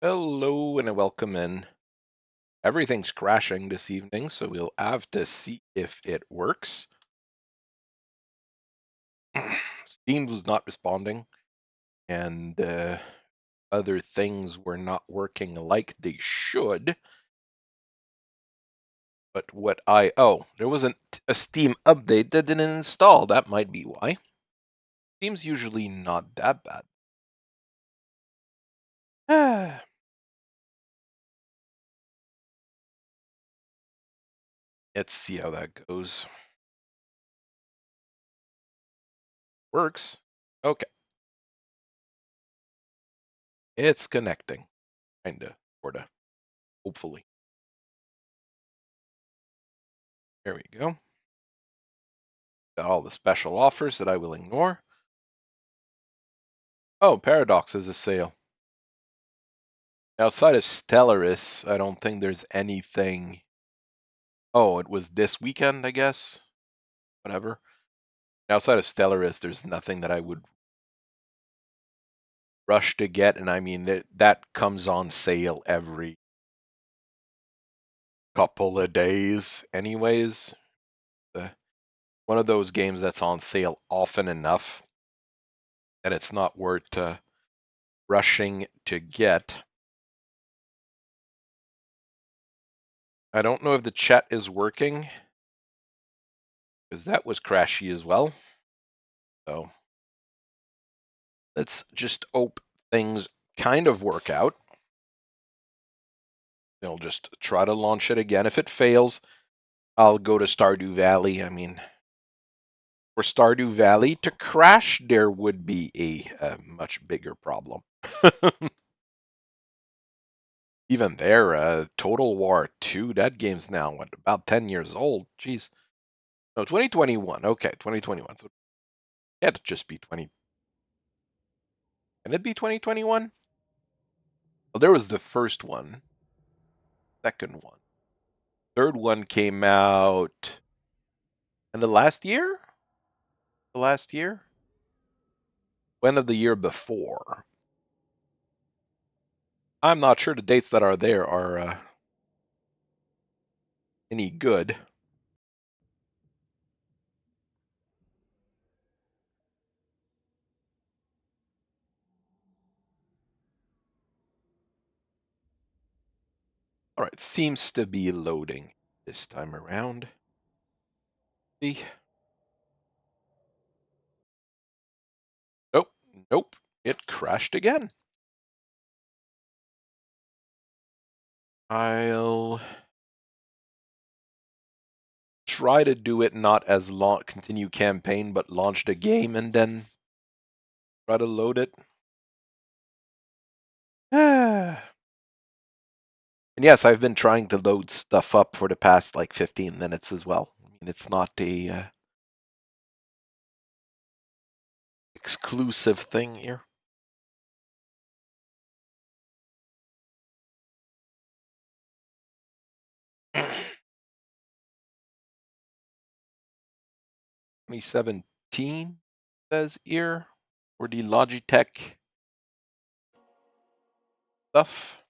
Hello and welcome in. Everything's crashing this evening, so we'll have to see if it works. Steam was not responding, and other things were not working like they should. But there wasn't a Steam update that didn't install. That might be why. Steam's usually not that bad. Let's see how that goes. Works. Okay. It's connecting. Kinda. Sorta. Hopefully. There we go. Got all the special offers that I will ignore. Oh, Paradox is a sale. Outside of Stellaris, I don't think there's anything. Oh, it was this weekend, I guess. Whatever. Outside of Stellaris, there's nothing that I would rush to get, and I mean that comes on sale every couple of days, anyways. One of those games that's on sale often enough that it's not worth rushing to get. I don't know if the chat is working, because that was crashy as well. So let's just hope things kind of work out. They'll just try to launch it again. If it fails, I'll go to Stardew Valley. I mean, for Stardew Valley to crash, there would be a much bigger problem. Even there, Total War 2, that game's now, what, about 10 years old? Jeez. No, 2021. Okay, 2021. So it can't just be 20. Can it be 2021? Well, there was the first one, second one. Third one came out in the last year? The last year? When of the year before? I'm not sure the dates that are there are any good. All right, seems to be loading this time around. See? Nope, nope, it crashed again. I'll try to do it not as long, continue campaign, but launch the game and then try to load it. And yes, I've been trying to load stuff up for the past like 15 minutes as well. I mean, it's not a exclusive thing here. (2017) says here for the Logitech stuff.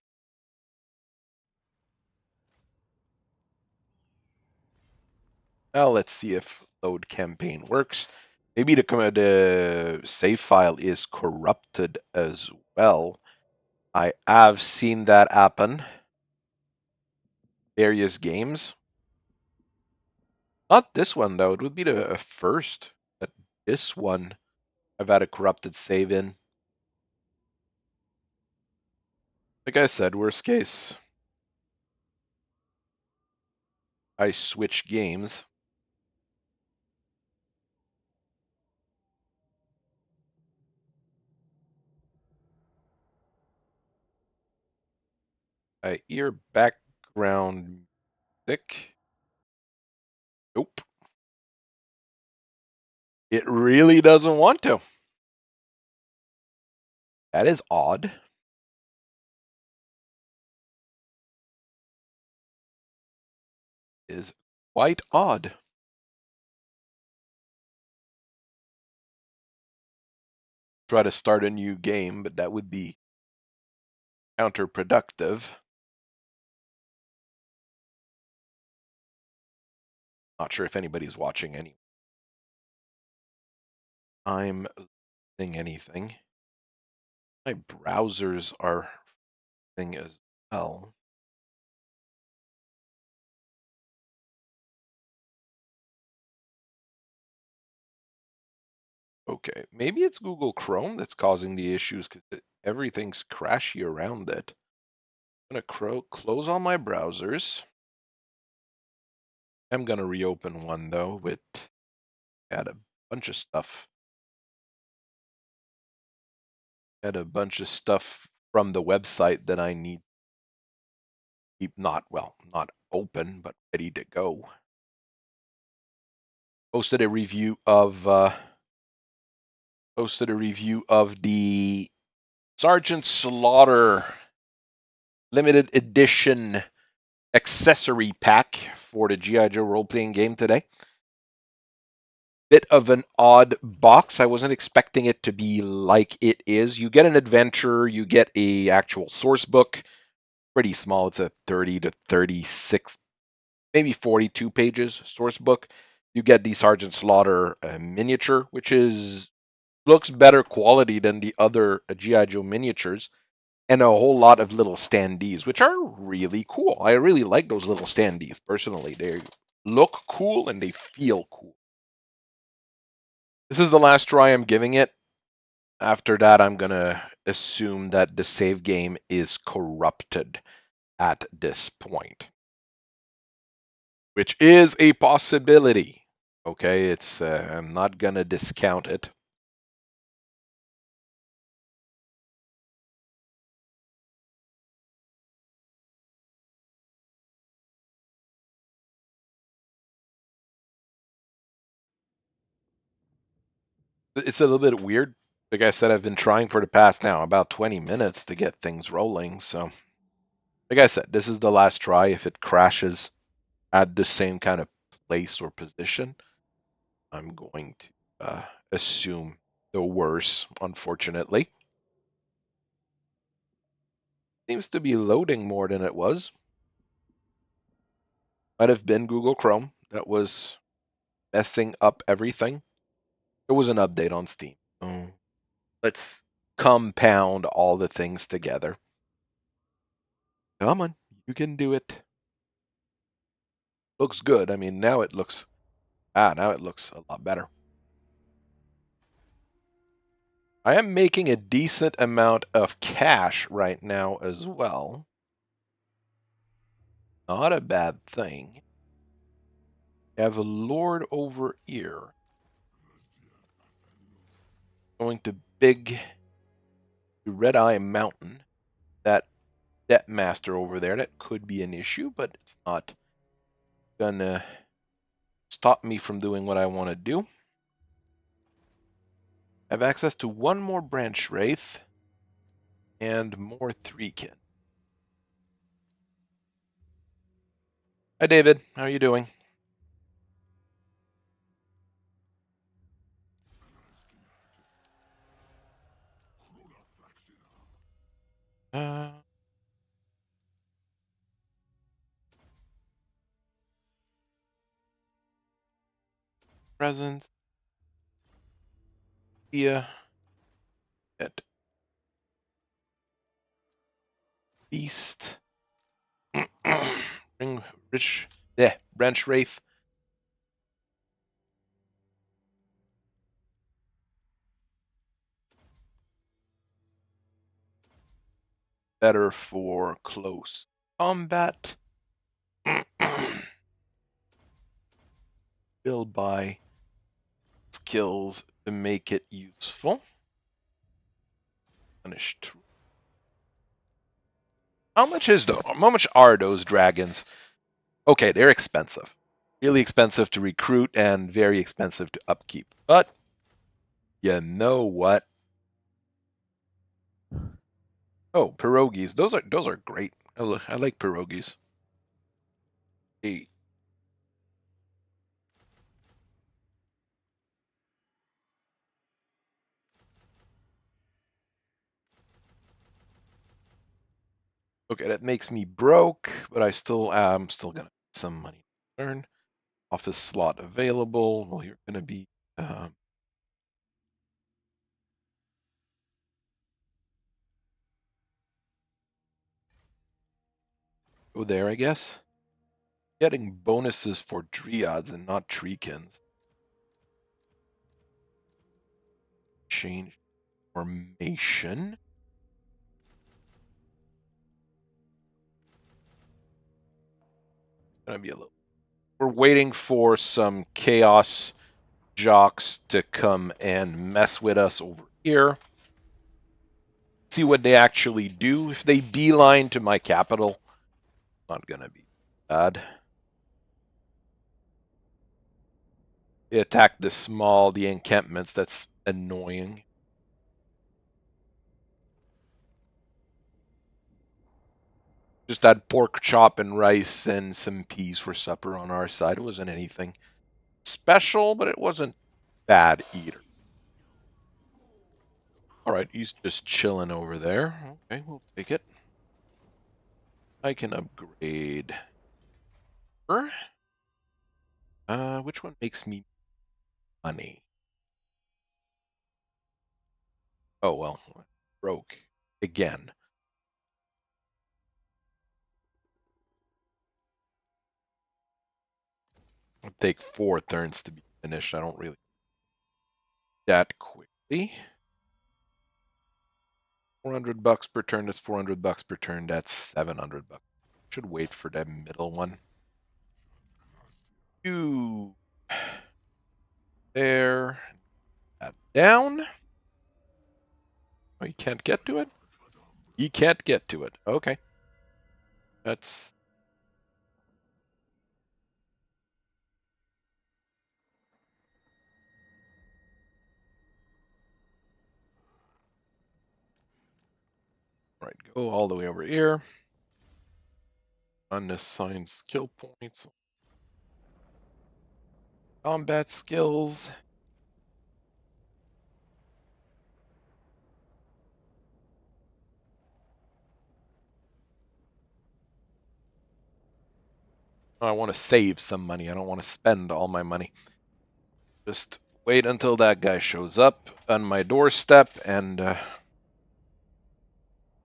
Well, let's see if load campaign works. Maybe the save file is corrupted as well. I have seen that happen. Various games. Not this one though. It would be the first. But this one I've had a corrupted save in. Like I said, worst case, I switch games. I hear background music. Nope. It really doesn't want to. That is odd. Is quite odd. Try to start a new game, but that would be counterproductive. Not sure if anybody's watching any. I'm seeing anything. My browsers are thing as well. Okay, maybe it's Google Chrome that's causing the issues because everything's crashy around it. I'm gonna close all my browsers. I'm gonna reopen one though with add a bunch of stuff. Add a bunch of stuff from the website that I need to keep not open, but ready to go. Posted a review of the Sergeant Slaughter limited edition accessory pack for the G.I. Joe role-playing game today. Bit of an odd box. I wasn't expecting it to be like it is. You get an adventure, you get a actual source book, pretty small. It's a 30 to 36, maybe 42 pages source book. You get the Sergeant Slaughter miniature, which looks better quality than the other G.I. Joe miniatures, and a whole lot of little standees, which are really cool. I really like those little standees, personally. They look cool and they feel cool. This is the last try I'm giving it. After that, I'm going to assume that the save game is corrupted at this point, which is a possibility. Okay, I'm not going to discount it. It's a little bit weird. Like I said, I've been trying for the past now about 20 minutes to get things rolling. So, like I said, this is the last try. If it crashes at the same kind of place or position, I'm going to assume the worst, unfortunately. Seems to be loading more than it was. Might have been Google Chrome that was messing up everything. There was an update on Steam. So let's compound all the things together. Come on, you can do it. Looks good. I mean, now it looks a lot better. I am making a decent amount of cash right now as well. Not a bad thing. I have a lord over here. Going to Red Eye Mountain. That Debt Master over there, that could be an issue, but it's not gonna stop me from doing what I want to do. I have access to one more Branch Wraith and more 3-kin. Hi, David. How are you doing? Presents. Here. At Beast. Bring Rich. Yeah, Branch Wraith. Better for close combat. Build by skills to make it useful. Punished. How much are those dragons? Okay, they're expensive. Really expensive to recruit and very expensive to upkeep. But you know what? Oh, pierogies. Those are great. I like pierogies. Hey. Okay, that makes me broke, but I'm still gonna get some money to earn. Office slot available. Well, you're gonna be go there, I guess. Getting bonuses for Dryads and not Treekins. Change formation. Gonna be a little. We're waiting for some chaos jocks to come and mess with us over here. See what they actually do. If they beeline to my capital, not gonna be bad. They attack the encampments. That's annoying. Just had pork chop and rice and some peas for supper on our side. It wasn't anything special, but it wasn't bad either. All right, he's just chilling over there. Okay, we'll take it. I can upgrade her. Which one makes me money? Oh, well, broke again. It'll take 4 turns to be finished. I don't really that quickly. $400 per turn. That's $400 per turn. That's $700. Should wait for that middle one. You there. That down. Oh, you can't get to it? You can't get to it. Okay. That's right. Go all the way over here. Unassigned skill points. Combat skills. I want to save some money. I don't want to spend all my money. Just wait until that guy shows up on my doorstep and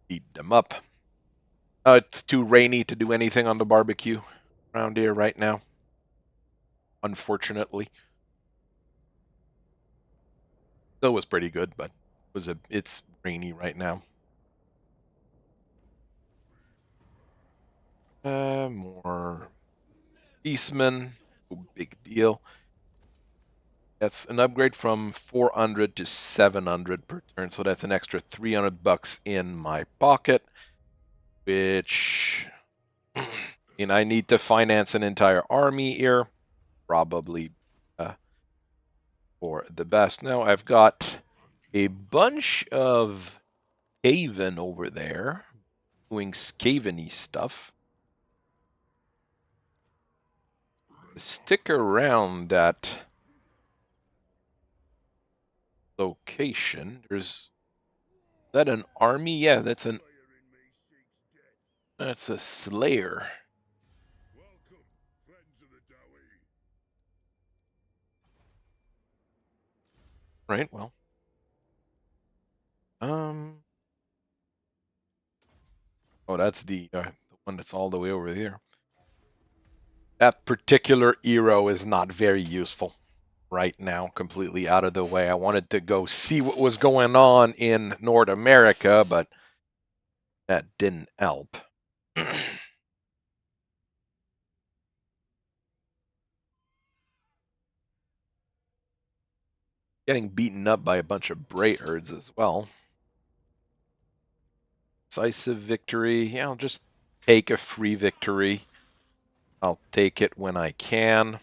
eat them up. It's too rainy to do anything on the barbecue around here right now, unfortunately. Still was pretty good, but it's rainy right now. More Beastmen, no big deal. That's an upgrade from 400 to 700 per turn, so that's an extra $300 in my pocket, which I need to finance an entire army here, probably for the best. Now I've got a bunch of Skaven over there doing Skaven-y stuff. Stick around that location. Is that an army? Yeah, that's a Slayer. Right, well. Oh, that's the one that's all the way over here. That particular hero is not very useful right now, completely out of the way. I wanted to go see what was going on in North America, but that didn't help. Getting beaten up by a bunch of Bray herds as well. Decisive victory. Yeah, I'll just take a free victory. I'll take it when I can.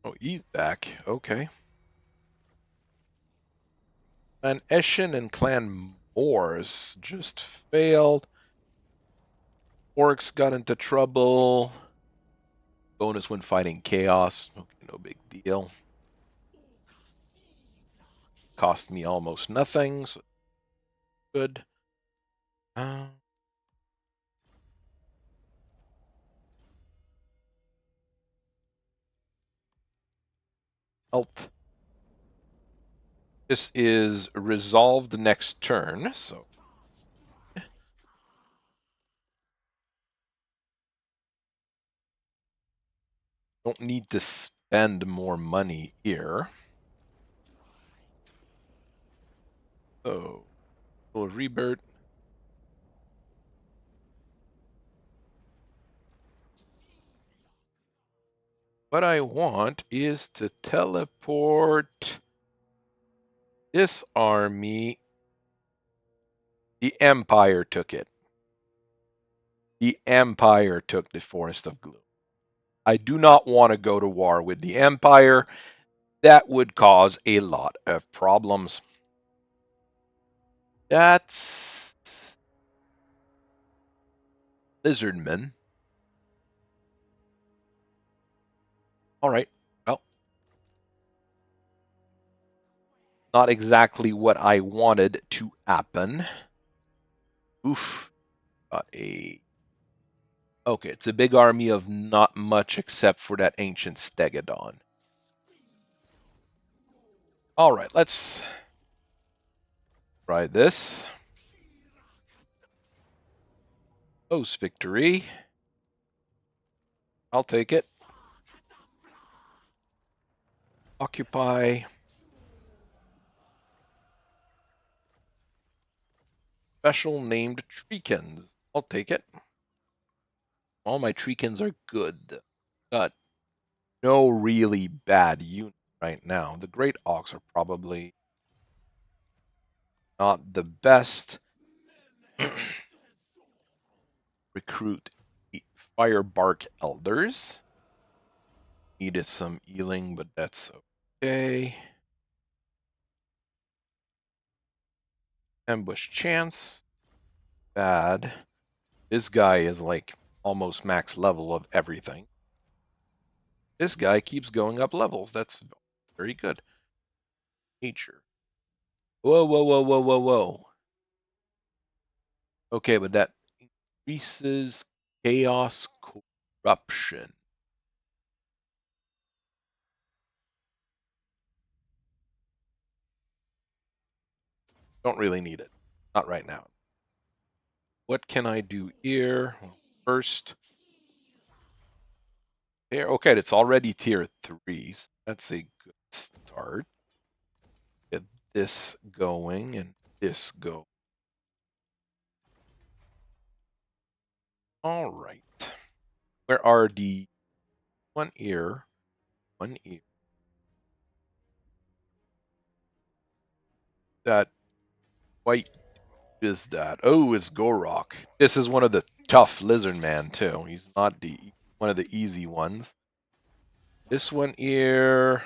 Oh, he's back. Okay. And Eshin and Clan Moors just failed. Orcs got into trouble. Bonus when fighting chaos. Okay, no big deal. cost me almost nothing, so good. Health. This is resolved next turn, so don't need to spend more money here. So, little rebirth. What I want is to teleport this army. The Empire took it. The Empire took the Forest of Gloom. I do not want to go to war with the Empire. That would cause a lot of problems. That's Lizardmen. All right. Well, not exactly what I wanted to happen. Oof. Got a... Okay, it's a big army of not much except for that ancient Stegodon. All right, let's try this. Post victory. I'll take it. Occupy. Special named Treekins. I'll take it. All my Treekins are good. Got no really bad unit right now. The Great Orcs are probably not the best. Recruit Firebark Elders. Needed some healing, but that's okay. Ambush chance. Bad. This guy is like almost max level of everything. This guy keeps going up levels. That's very good. Nature. Whoa, whoa, whoa, whoa, whoa, whoa. Okay, but that increases chaos corruption. Don't really need it. Not right now. What can I do here? Well, first, here. Okay, it's already tier 3. So that's a good start. Get this going and this go. All right. Where are the one ear? One ear. That white is that? Oh, it's Gorok. This is one of the tough lizard man too. He's not the one of the easy ones. This one here,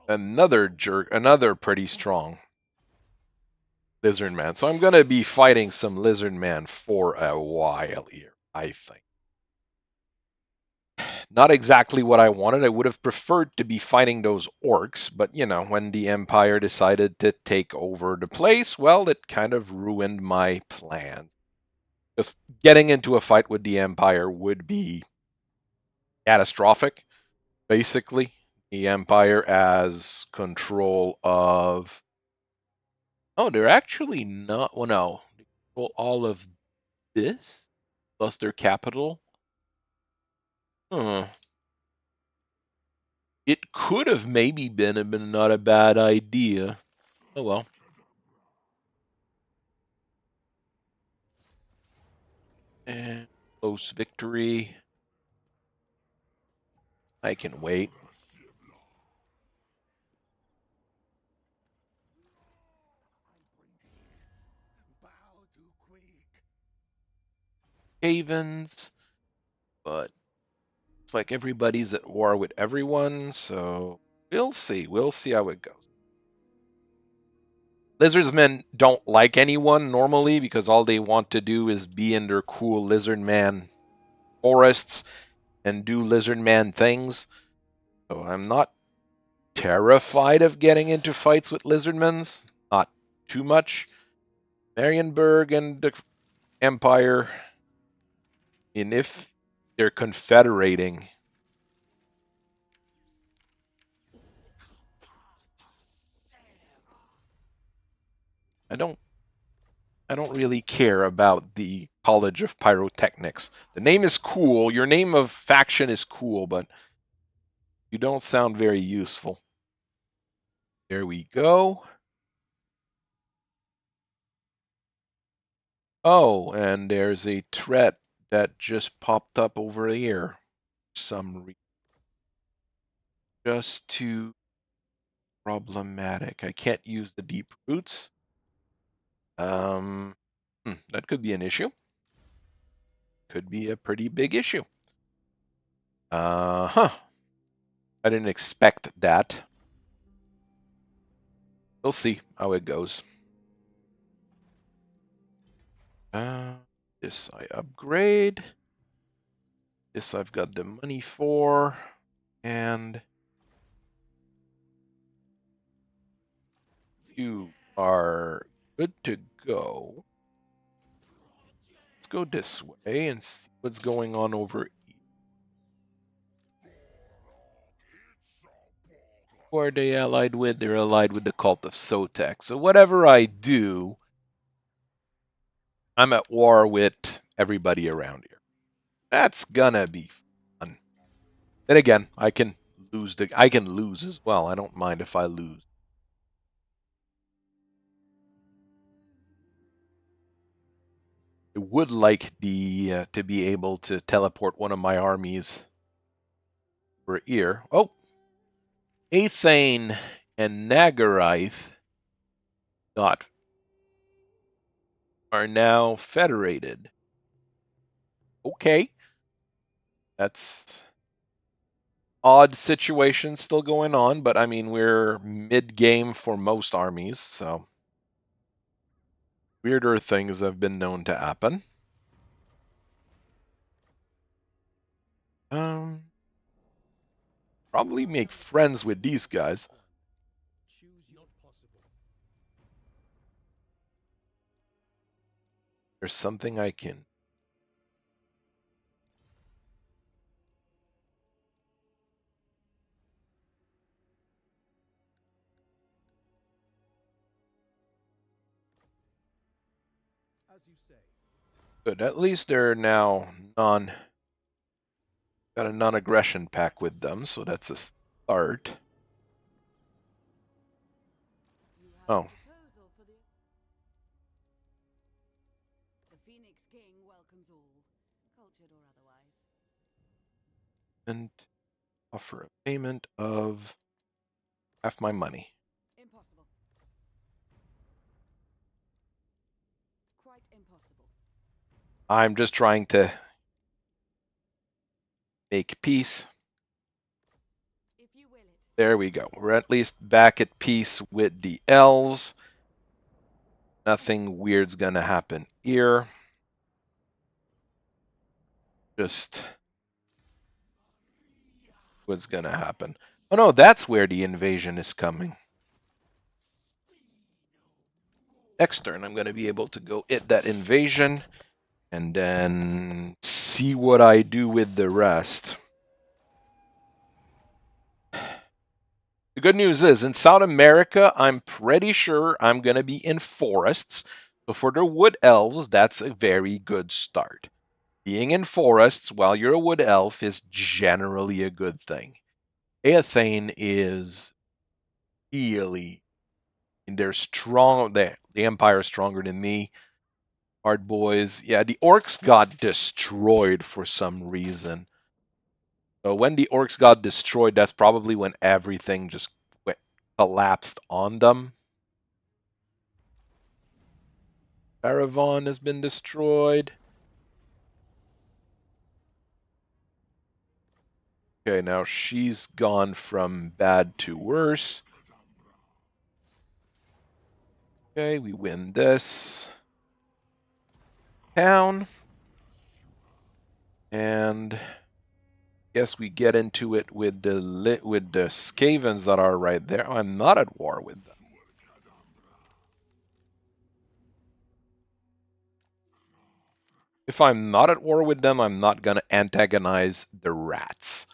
another jerk, another pretty strong lizard man. So I'm gonna be fighting some lizard man for a while here, I think. Not exactly what I wanted. I would have preferred to be fighting those orcs, but you know, when the Empire decided to take over the place, well, it kind of ruined my plans. Just getting into a fight with the Empire would be catastrophic, basically. The Empire has control of... Oh, they're actually not... Well, no. They control all of this, plus their capital. Huh. It could have maybe been not a bad idea. Oh well. And close victory. I can wait. Havens, but it's like everybody's at war with everyone, so we'll see. We'll see how it goes. Lizardsmen don't like anyone normally because all they want to do is be in their cool lizardman forests and do lizardman things. So I'm not terrified of getting into fights with lizardmens. Not too much. Marienburg and the Empire, and if they're confederating, I don't really care about the College of Pyrotechnics. The name is cool. Your name of faction is cool, but you don't sound very useful. There we go. Oh, and there's a threat that just popped up over here. Some reason. Just too problematic. I can't use the deep roots. That could be an issue. Could be a pretty big issue. Huh. I didn't expect that. We'll see how it goes. This I upgrade. This I've got the money for. And you are good to go. Let's go this way and see what's going on over here. Who are they allied with? They're allied with the cult of Sotek. So whatever I do, I'm at war with everybody around here. That's gonna be fun. Then again, I can lose as well. I don't mind if I lose. I would like the to be able to teleport one of my armies over here. Oh, Athane and Nagarath are now federated. Okay, that's odd situation still going on, but I mean we're mid-game for most armies, so weirder things have been known to happen. Probably make friends with these guys. There's something I can. As you say. Good. At least they're now got a non-aggression pack with them, so that's a start. Oh. The Phoenix King welcomes all, cultured or otherwise. And offer a payment of half my money. Impossible. Quite impossible. I'm just trying to make peace. If you will it. There we go. We're at least back at peace with the elves. Nothing weird's gonna happen here. Just what's gonna happen. Oh no, that's where the invasion is coming. Next turn, I'm gonna be able to go hit that invasion and then see what I do with the rest. The good news is, in South America, I'm pretty sure I'm going to be in forests. So for the wood elves, that's a very good start. Being in forests while you're a wood elf is generally a good thing. Athane is really, and they're strong. The Empire is stronger than me. Hard boys. Yeah, the Orcs got destroyed for some reason. So when the Orcs got destroyed, that's probably when everything just collapsed on them. Caravan has been destroyed. Okay, now she's gone from bad to worse. Okay, we win this town. And Guess we get into it with the Skavens that are right there. I'm not at war with them. If I'm not at war with them, I'm not gonna antagonize the rats.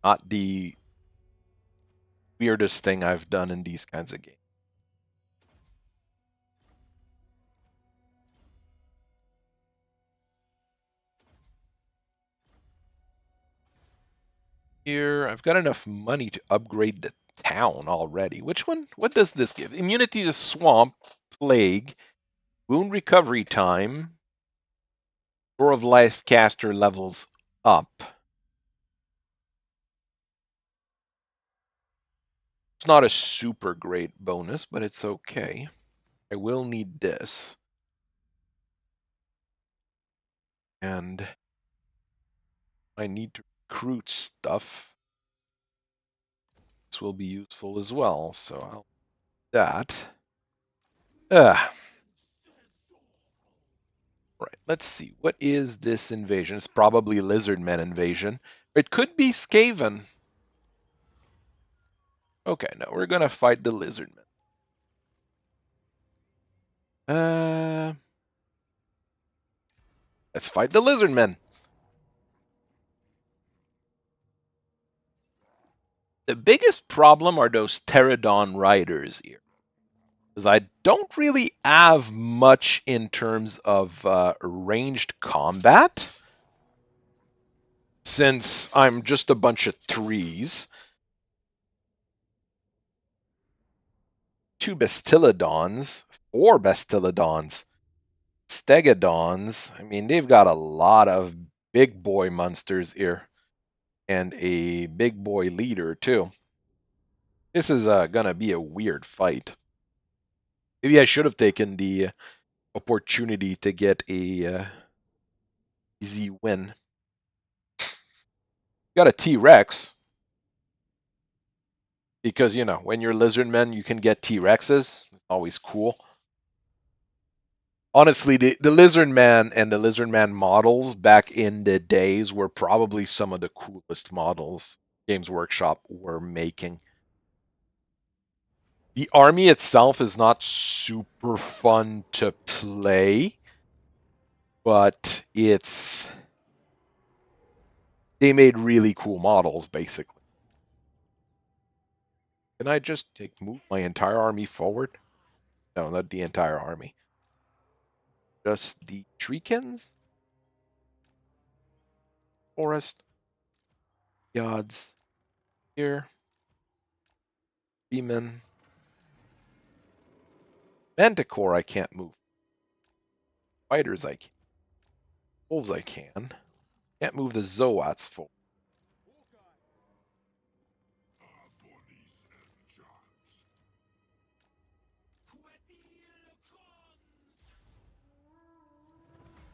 Not the weirdest thing I've done in these kinds of games. Here, I've got enough money to upgrade the town already. Which one? What does this give? Immunity to swamp, plague, wound recovery time, Door of Life caster levels up. It's not a super great bonus, but it's okay. I will need this. And I need to recruit stuff. This will be useful as well, so I'll do that. Right, let's see. What is this invasion? It's probably Lizardmen invasion. It could be Skaven. Okay, no, we're gonna fight the Lizardmen. Let's fight the Lizardmen. The biggest problem are those Pterodon riders here. Because I don't really have much in terms of ranged combat. Since I'm just a bunch of trees. 2 Bastillodons, 4 Bastillodons, Stegodons. I mean, they've got a lot of big boy monsters here. And a big boy leader, too. This is gonna be a weird fight. Maybe I should have taken the opportunity to get a easy win. Got a T-Rex. Because, you know, when you're Lizardmen, you can get T-Rexes. It's always cool. Honestly, the Lizardman and the Lizardman models back in the days were probably some of the coolest models Games Workshop were making. The army itself is not super fun to play, but they made really cool models, basically. Can I just move my entire army forward? No, not the entire army. Just the Treekins? Forest. Gods. Here. Demon. Manticore I can't move. Spiders I can. Wolves I can. Can't move the Zoats forward.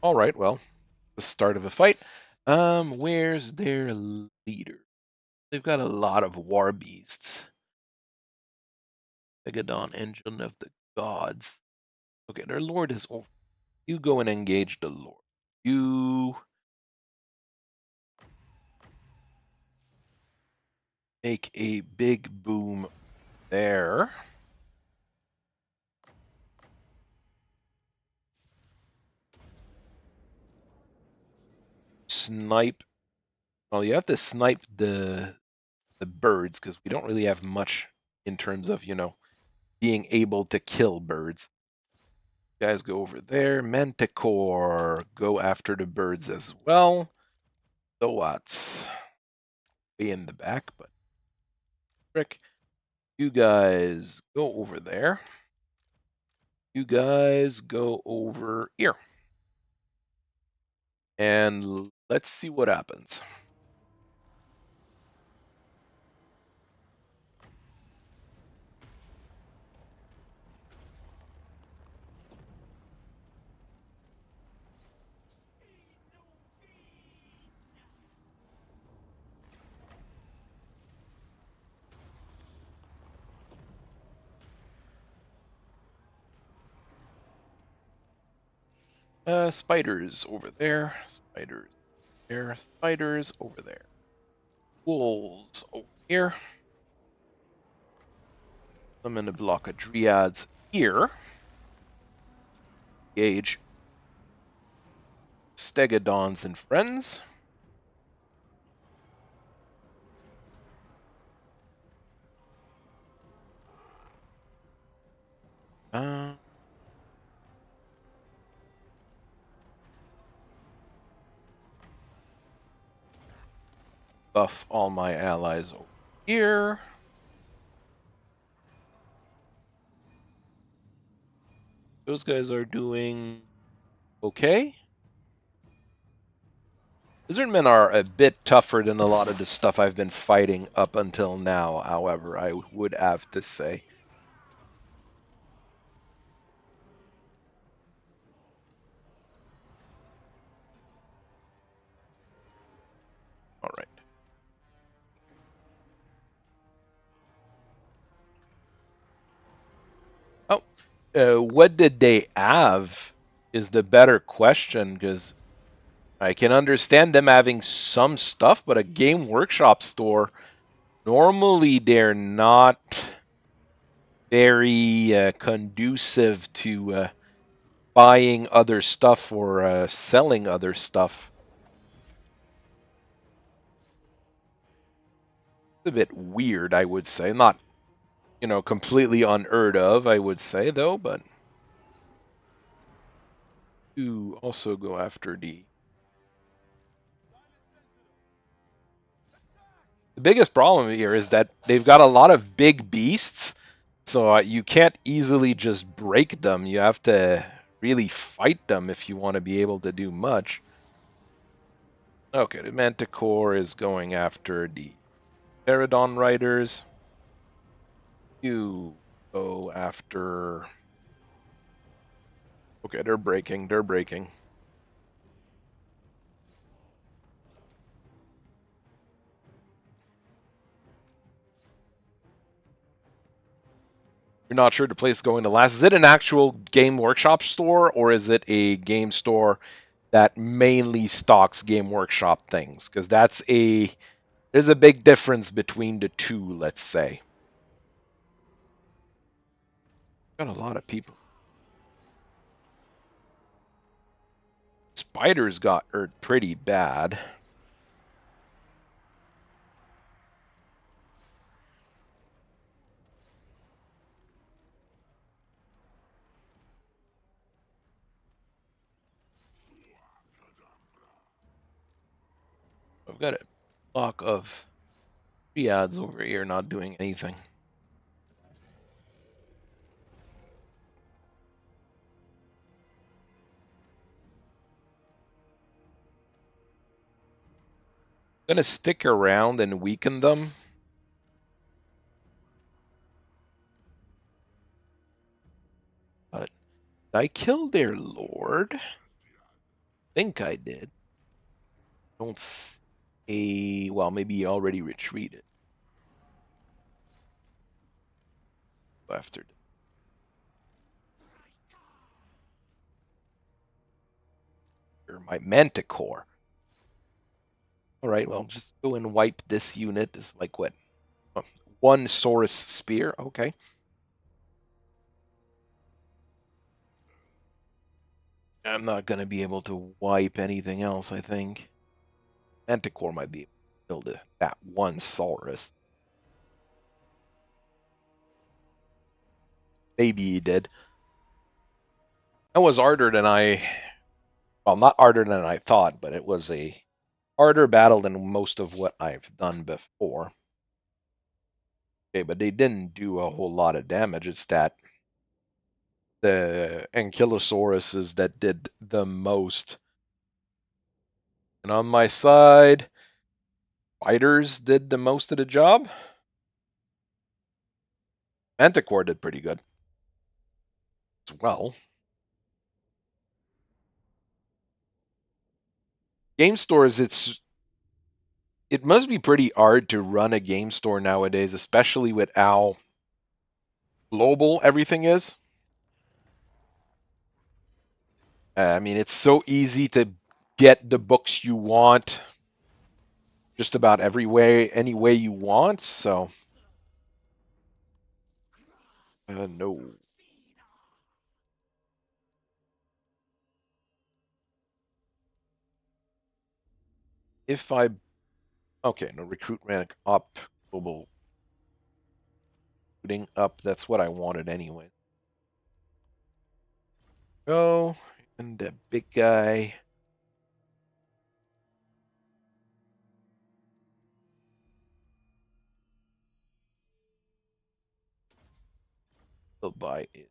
Alright, well, the start of a fight. Where's their leader? They've got a lot of war beasts. Megadon, engine of the gods. Okay, their lord is over. You go and engage the lord. You make a big boom there. Snipe. Well, you have to snipe the birds because we don't really have much in terms of, you know, being able to kill birds. You guys go over there. Manticore, go after the birds as well. Zoats, way in the back, but frick. You guys go over there. You guys go over here. And let's see what happens. Spiders over there. Spiders there. Spiders over there. Wolves over here. I'm going to block a Dryads here. Gauge Stegodons and friends. Uh, buff all my allies over here. Those guys are doing okay. Lizardmen are a bit tougher than a lot of the stuff I've been fighting up until now, however, I would have to say. All right. Oh, what did they have is the better question, because I can understand them having some stuff, but a Game Workshop store, normally they're not very conducive to buying other stuff or selling other stuff. It's a bit weird, I would say. Not, completely unheard of, I would say, though, but to also go after the biggest problem here is that they've got a lot of big beasts, so you can't easily just break them. You have to really fight them if you want to be able to do much. Okay, the Manticore is going after the Pterodon Riders. You go after... Okay, they're breaking. They're breaking. You're not sure the place is going to last. Is it an actual Game Workshop store, or is it a game store that mainly stocks Game Workshop things? Because there's a big difference between the two, let's say. Got a lot of people. Spiders got hurt pretty bad. I've got a block of triads over here not doing anything. I'm gonna stick around and weaken them. But I killed their lord. Think I did. Don't say... Well, maybe he already retreated. After my Manticore. Alright, well, just go and wipe this unit. It's like what? Oh, one Saurus Spear? Okay. I'm not going to be able to wipe anything else, I think. Manticore might be able to build that one Saurus. Maybe he did. That was harder than well, not harder than I thought, but it was a harder battle than most of what I've done before. Okay, but they didn't do a whole lot of damage. It's that the Ankylosauruses that did the most. And on my side, fighters did the most of the job. Manticore did pretty good as well. Game stores, it must be pretty hard to run a game store nowadays, especially with how global everything is. I mean, it's so easy to get the books you want just about every way, any way you want. So, no. If I, okay, no recruit rank up, global shooting up. That's what I wanted anyway. Go and the big guy. Will buy it.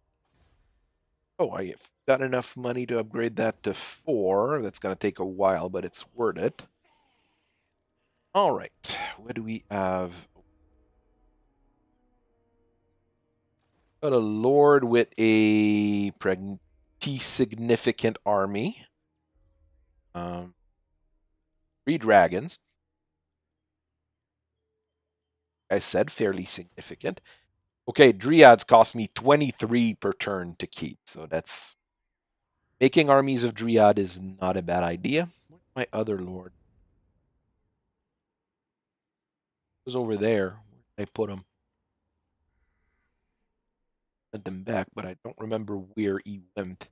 Oh, I got enough money to upgrade that to 4. That's going to take a while, but it's worth it. All right. What do we have? Got a lord with a pretty significant army. 3 dragons. I said fairly significant. Okay, Dryads cost me 23 per turn to keep, so that's... Making armies of Dryad is not a bad idea. Where's my other lord? He was over there. Where did I put him? Sent them back, but I don't remember where he went.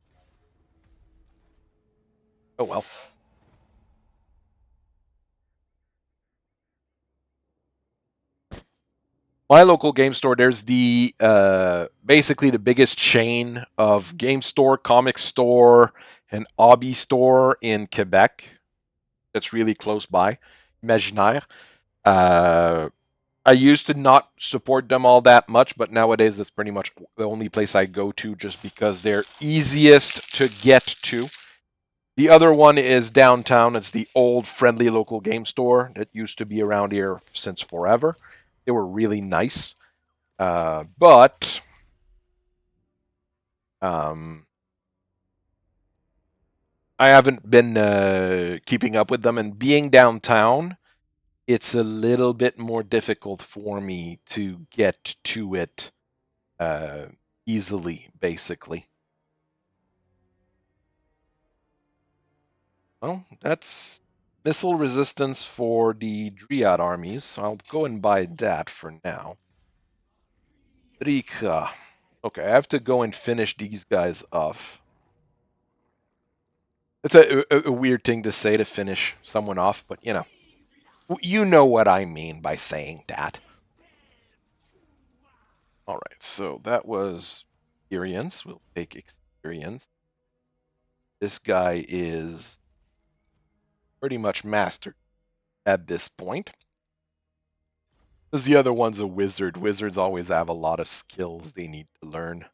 Oh well. My local game store, there's the basically the biggest chain of game store, comic store, and hobby store in Quebec. That's really close by. Imaginaire. I used to not support them all that much, but nowadays that's pretty much the only place I go to just because they're easiest to get to. The other one is downtown. It's the old friendly local game store that used to be around here since forever. They were really nice. But I haven't been keeping up with them, and being downtown, it's a little bit more difficult for me to get to it easily, basically. Well, that's missile resistance for the Dryad armies, so I'll go and buy that for now. Rika. Okay, I have to go and finish these guys off. It's a weird thing to say to finish someone off, but you know what I mean by saying that. All right, so that was experience. We'll take experience. This guy is pretty much mastered at this point. Because the other one's a wizard. Wizards always have a lot of skills they need to learn.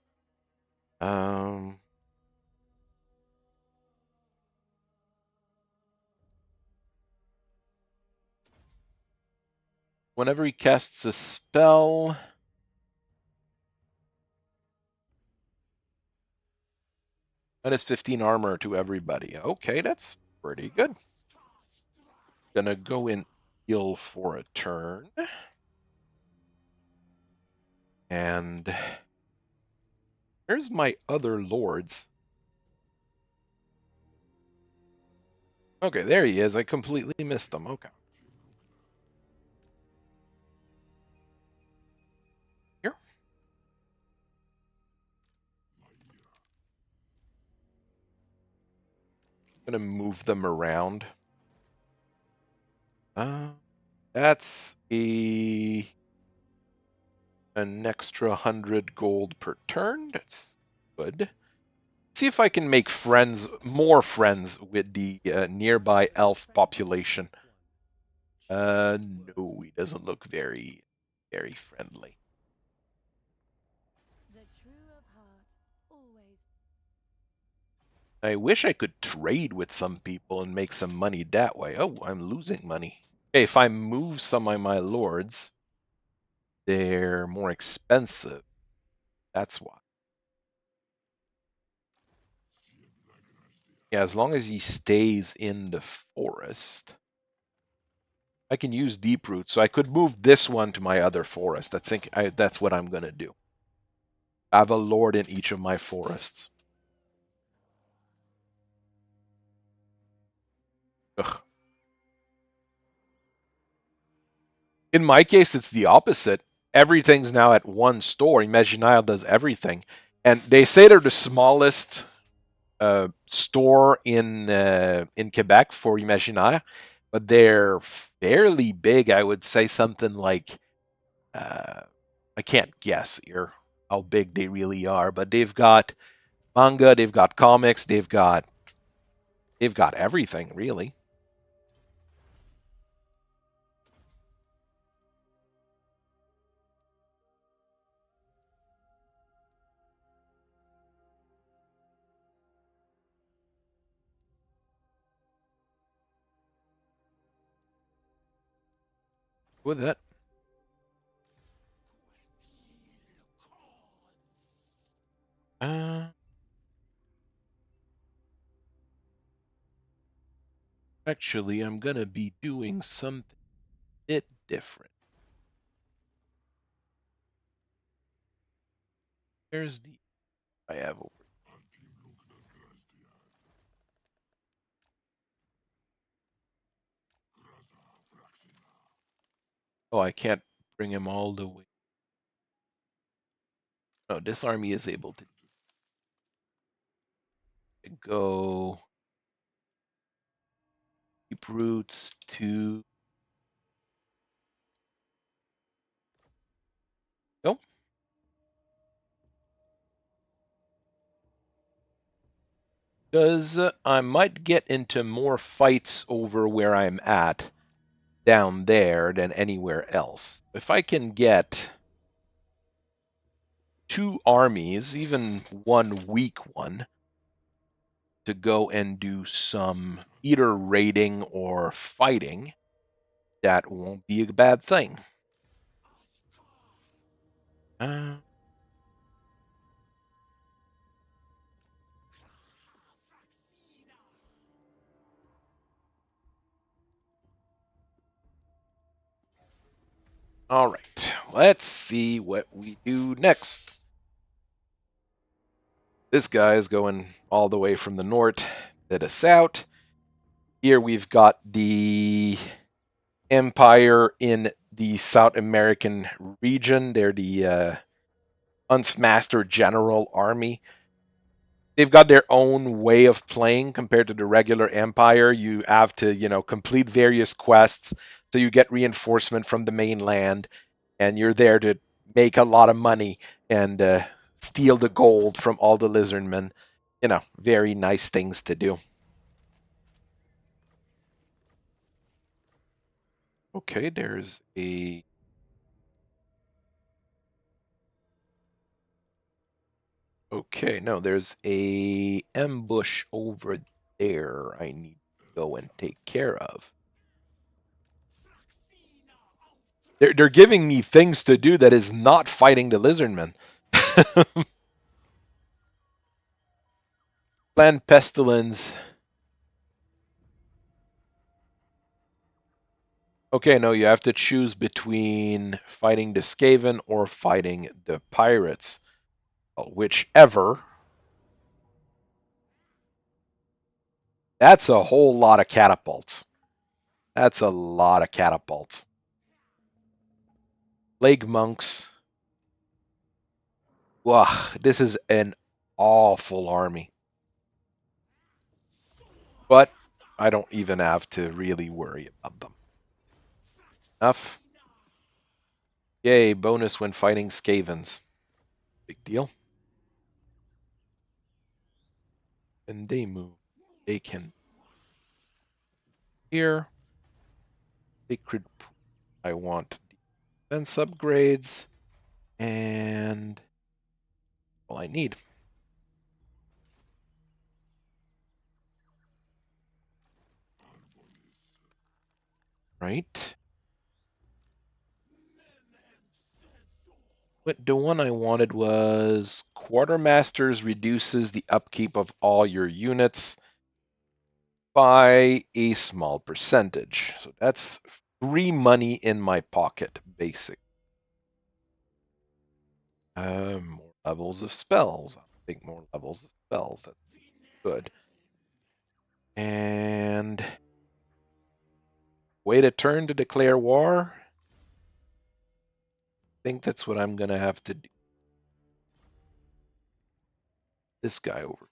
Whenever he casts a spell, minus 15 armor to everybody. Okay, that's pretty good. Gonna go in heal for a turn. And where's my other lords? Okay, there he is. I completely missed him. Okay. Here. Gonna move them around. That's an extra 100 gold per turn. That's good. See if I can make more friends with the nearby elf population. No, he doesn't look very friendly. The true of heart always. I wish I could trade with some people and make some money that way. Oh, I'm losing money. Okay, if I move some of my lords, they're more expensive. That's why. Yeah, as long as he stays in the forest, I can use deep root. So I could move this one to my other forest. That's what I'm gonna do. I have a lord in each of my forests. Ugh. In my case, it's the opposite. Everything's now at one store. Imaginile does everything, and they say they're the smallest store in Quebec for Imaginile, but they're fairly big. I would say something like I can't guess here how big they really are, but they've got manga, they've got comics, they've got everything really. With that, uh, actually, I'm gonna be doing something a bit different. There's the I have over. Oh, I can't bring him all the way. No, this army is able to go deep roots to go. Because I might get into more fights over where I'm at down there than anywhere else. If I can get two armies, even one weak one, to go and do some either raiding or fighting, that won't be a bad thing. Uh, all right, let's see what we do next. This guy is going all the way from the north to the south. Here we've got the empire in the South American region. They're the Unmastered General Army. They've got their own way of playing compared to the regular empire. You have to, complete various quests, so you get reinforcement from the mainland, and you're there to make a lot of money and steal the gold from all the lizardmen. Very nice things to do. Okay, there's a Okay, no, there's a ambush over there I need to go and take care of. They're giving me things to do that is not fighting the lizardmen. Plan pestilence. Okay, no, you have to choose between fighting the Skaven or fighting the pirates. Well, whichever. That's a whole lot of catapults. That's a lot of catapults. Plague monks. Wow, this is an awful army. But I don't even have to really worry about them. Enough. Yay, bonus when fighting Skavens. Big deal. And they move. They can here. Sacred. I want defense upgrades and all I need. Right. But the one I wanted was Quartermasters reduces the upkeep of all your units by a small percentage. So that's free money in my pocket, basic. More levels of spells. I'll take more levels of spells. That's good. And wait a turn to declare war. think that's what I'm gonna have to do. This guy over.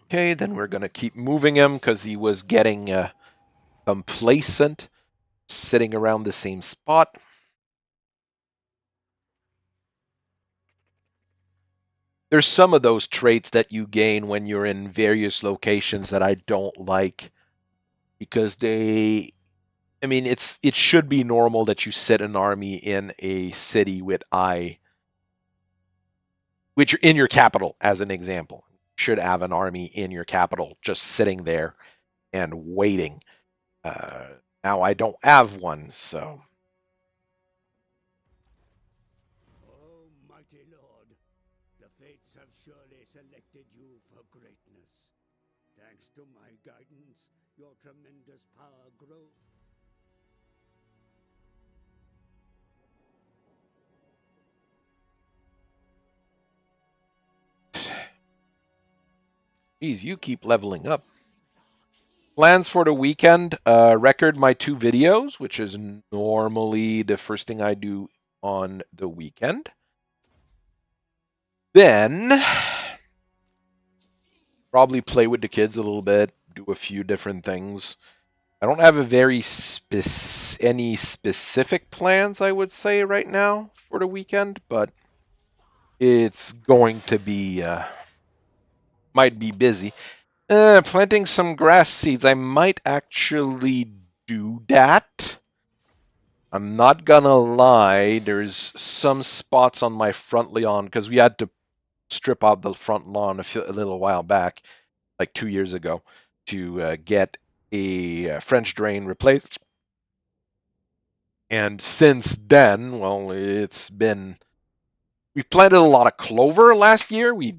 Okay, then we're gonna keep moving him because he was getting complacent, sitting around the same spot. There's some of those traits that you gain when you're in various locations that I don't like because I mean, it should be normal that you sit an army in a city with which in your capital, as an example. You should have an army in your capital just sitting there and waiting. Now I don't have one, so. Oh, mighty Lord, the fates have surely selected you for greatness. Thanks to my guidance, your tremendous power grows. Geez, you keep leveling up. Plans for the weekend, record my 2 videos, which is normally the first thing I do on the weekend. Then, probably play with the kids a little bit, do a few different things. I don't have a very any specific plans, I would say, right now for the weekend, but it's going to be, might be busy. Planting some grass seeds. I might actually do that. I'm not gonna lie, there's some spots on my front lawn, because we had to strip out the front lawn a little while back, like 2 years ago, to get a French drain replaced. And since then, well, we've planted a lot of clover last year. I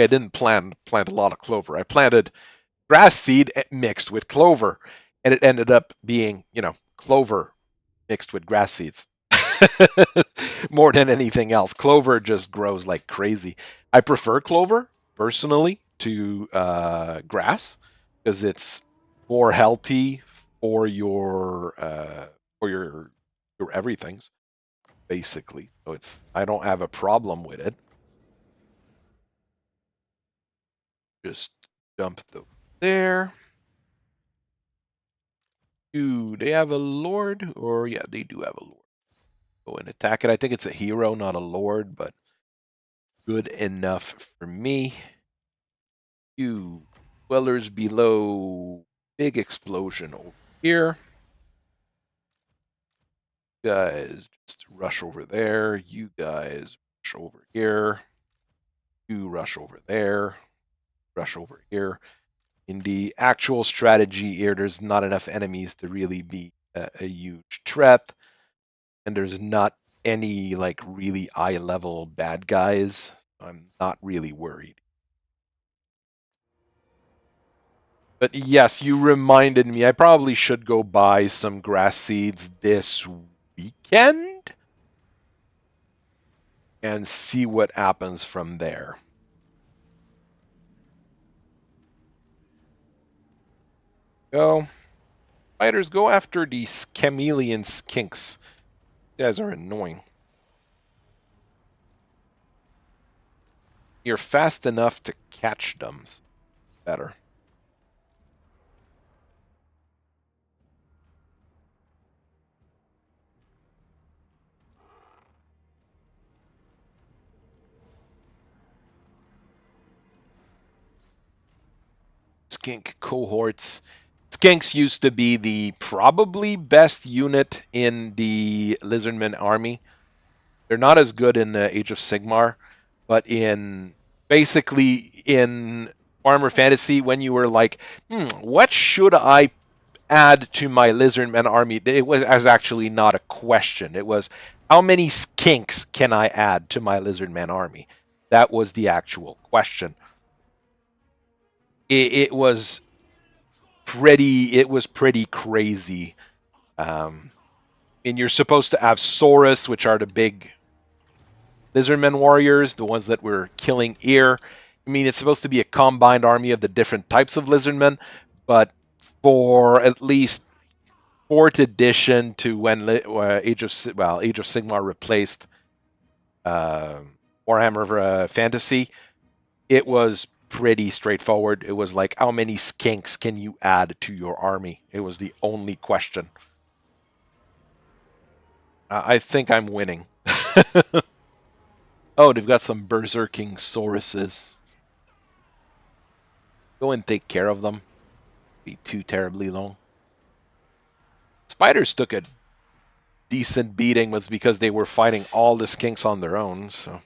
didn't plant a lot of clover. I planted grass seed mixed with clover, and it ended up being, clover mixed with grass seeds. More than anything else, clover just grows like crazy. I prefer clover personally to grass because it's more healthy for your everything's basically. So I don't have a problem with it. Just dump those there. Do they have a lord? Or yeah, they do have a lord. Go and attack it. I think it's a hero, not a lord, but good enough for me. You dwellers below. Big explosion over here. You guys just rush over there. You guys rush over here. You rush over there. Rush over here. In the actual strategy here, there's not enough enemies to really be a huge threat. And there's not any like really high level bad guys. I'm not really worried. But yes, you reminded me. I probably should go buy some grass seeds this weekend and see what happens from there. Go. Fighters, go after these chameleon skinks. You guys are annoying. You're fast enough to catch them. Better. Skink cohorts. Skinks used to be the probably best unit in the Lizardmen army. They're not as good in the Age of Sigmar, but basically in Warhammer Fantasy, when you were like, what should I add to my Lizardmen army? It was actually not a question. It was, how many skinks can I add to my Lizardmen army? That was the actual question. It was pretty crazy. And you're supposed to have Saurus, which are the big Lizardmen warriors, the ones that were killing here. I mean, it's supposed to be a combined army of the different types of Lizardmen, but for at least fourth edition to when Age of Sigmar replaced Warhammer Fantasy, it was pretty straightforward. It was like, how many skinks can you add to your army? It was the only question. I think I'm winning. Oh, they've got some berserking sauruses. Go and take care of them. Be too terribly long. Spiders took a decent beating was because they were fighting all the skinks on their own, so.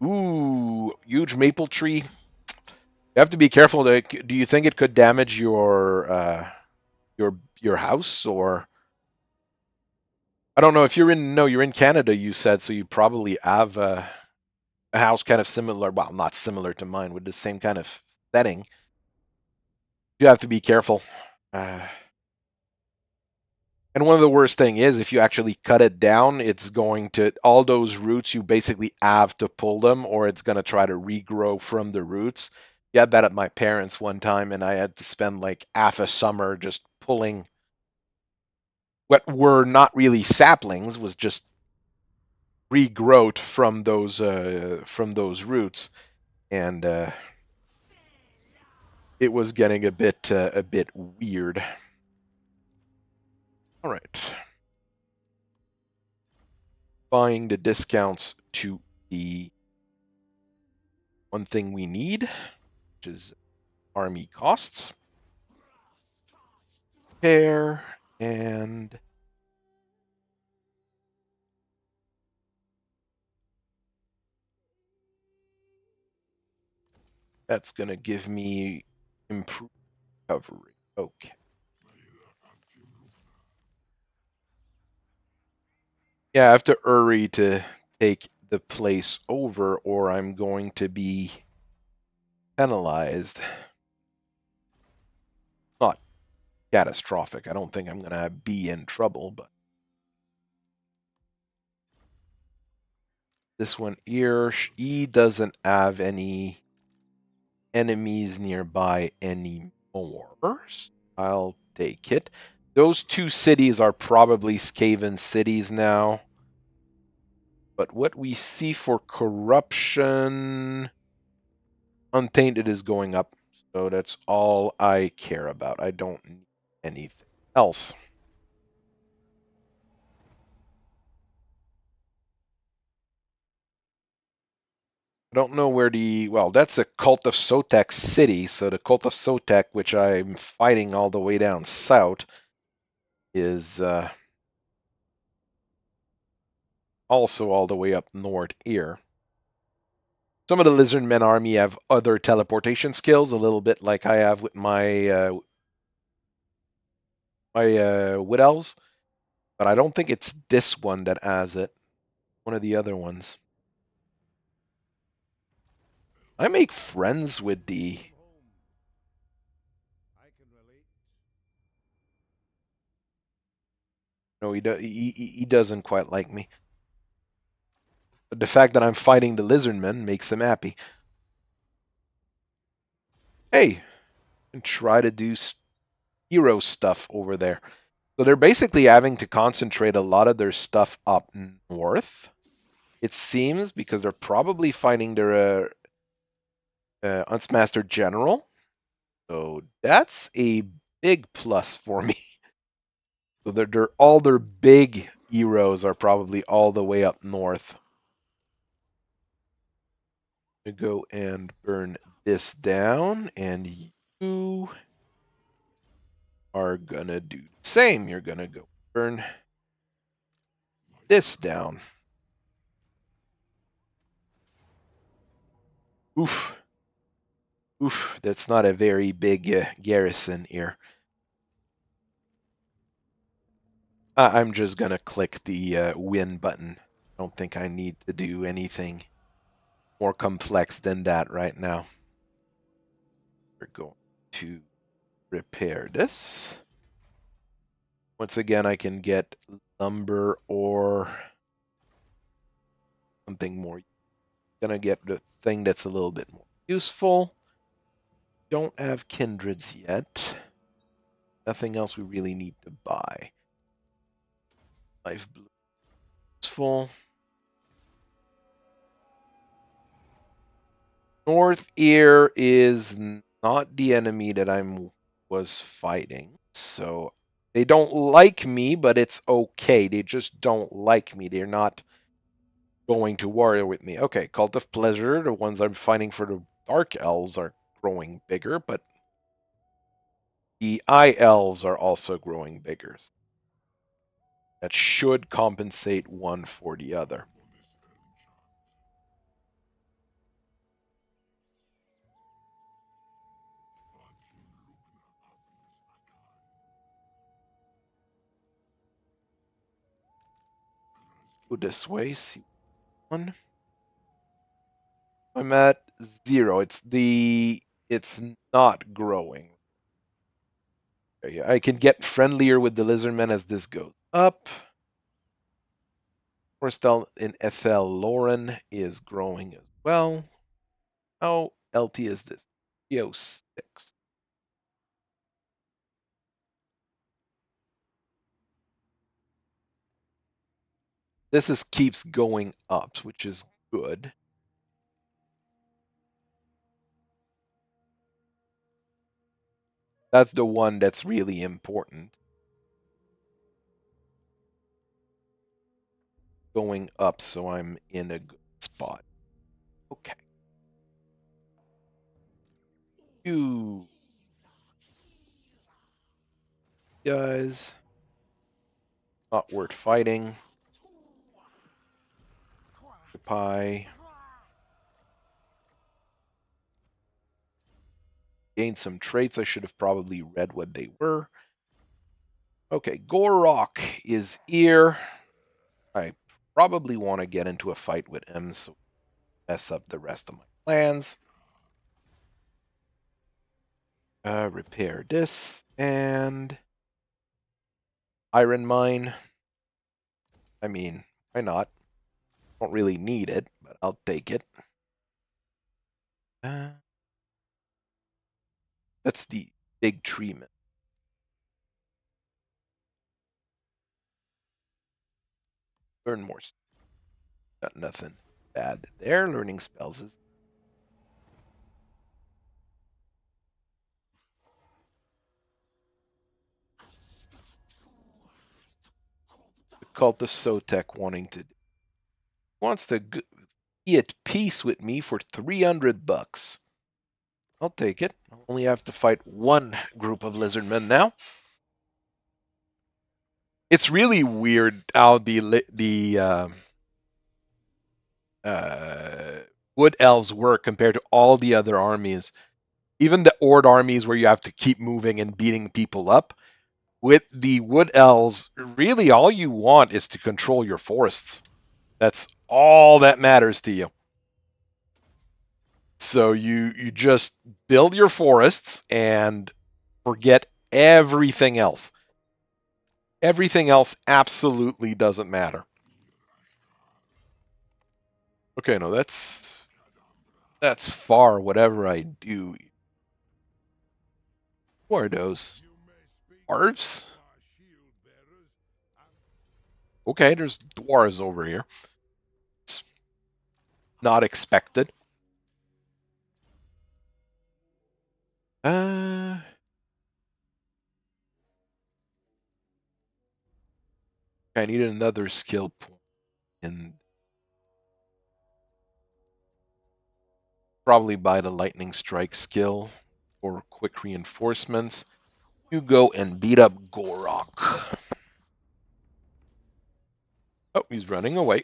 Ooh, huge maple tree. You have to be careful. Do you think it could damage your house, or I don't know if you're in? No, you're in Canada. You said so. You probably have a house kind of similar. Well, not similar to mine, with the same kind of setting. You have to be careful. And one of the worst thing is if you actually cut it down, it's going to all those roots you basically have to pull them, or it's going to try to regrow from the roots. You had that at my parents one time, and I had to spend like half a summer just pulling what were not really saplings, was just regrowth from those roots, and it was getting a bit weird. All right, buying the discounts to the one thing we need, which is army costs. Pair and that's going to give me improved recovery. Okay. Yeah, I have to hurry to take the place over, or I'm going to be penalized. Not catastrophic. I don't think I'm going to be in trouble, but this one here, he doesn't have any enemies nearby anymore. So I'll take it. Those two cities are probably Skaven cities now. But what we see for corruption, Untainted is going up. So that's all I care about. I don't need anything else. I don't know where well, that's a Cult of Sotek city. So the Cult of Sotek, which I'm fighting all the way down south, is also all the way up north here. Some of the Lizardmen army have other teleportation skills, a little bit like I have with my Wood Elves, but I don't think it's this one that has it. One of the other ones. I make friends with the. No, he doesn't quite like me. But the fact that I'm fighting the Lizardmen makes him happy. Hey, and try to do hero stuff over there. So they're basically having to concentrate a lot of their stuff up north, it seems, because they're probably fighting their Huntsmaster General. So that's a big plus for me. So all their big heroes are probably all the way up north. To go and burn this down, and you are gonna do the same. You're gonna go burn this down. Oof. Oof, that's not a very big garrison here. I'm just gonna click the win button. I don't think I need to do anything more complex than that right now. We're going to repair this. Once again, I can get lumber or something more. Gonna get the thing that's a little bit more useful. don't have kindreds yet. Nothing else we really need to buy. Life blue is full. North Ear is not the enemy that was fighting, so they don't like me, but it's okay. They just don't like me. They're not going to war with me. Okay, Cult of Pleasure, the ones I'm fighting for the Dark Elves are growing bigger, but the Eye Elves are also growing bigger. That should compensate one for the other. Go this way, see one. I'm at 0. It's not growing. Okay, I can get friendlier with the Lizardmen as this goes up. Forstel in Ethel Lauren is growing as well. How LT is this? 306. This keeps going up, which is good. That's the one that's really important. Going up, so I'm in a good spot. Okay. You guys, not worth fighting. Occupy. Gained some traits. I should have probably read what they were. Okay, Gorok is here. I probably want to get into a fight with him, so mess up the rest of my plans. Repair this and iron mine. I mean, why not? Don't really need it, but I'll take it. That's the big treatment. Learn more. Got nothing bad there. Learning spells is. The cult of Sotek wants to be at peace with me for 300 bucks. I'll take it. I'll only have to fight one group of lizardmen now. It's really weird how the wood elves work compared to all the other armies. Even the Ord armies where you have to keep moving and beating people up. With the wood elves, really all you want is to control your forests. That's all that matters to you. So you just build your forests and forget everything else. Everything else absolutely doesn't matter. Okay, no, that's far. Whatever I do. Who are those? Dwarves? Okay, there's dwarves over here. It's not expected. I need another skill point and probably buy the lightning strike skill for quick reinforcements. You go and beat up Gorok. Oh, he's running away.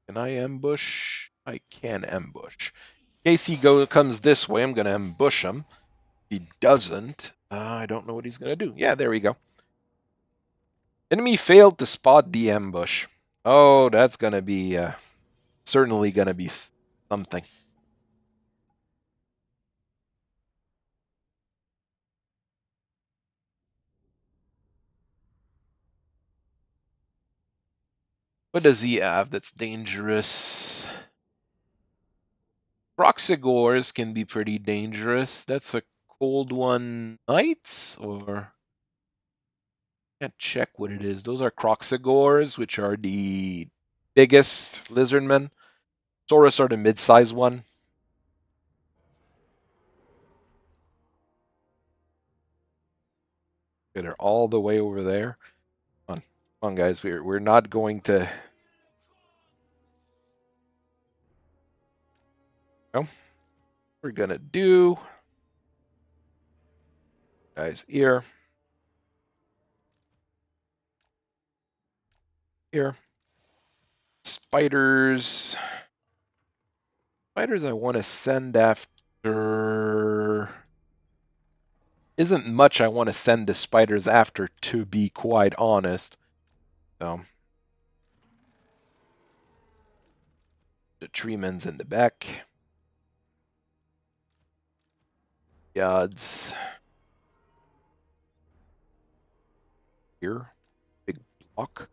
Can I ambush? I can ambush. In case he comes this way, I'm going to ambush him. If he doesn't, I don't know what he's going to do. Yeah, there we go. Enemy failed to spot the ambush. Oh, that's going to be certainly going to be something. What does he have that's dangerous? Proxigors can be pretty dangerous. That's a cold one knights, or can't check what it is. Those are Croxigors, which are the biggest lizardmen. Saurus are the mid-sized one. They're all the way over there. Come on, guys. We're not going to. No, we're gonna do, guys. Here, here. Spiders. Spiders I want to send after. Isn't much I want to send the spiders after, to be quite honest. So. The treemen's in the back. Yards. Here. Big block.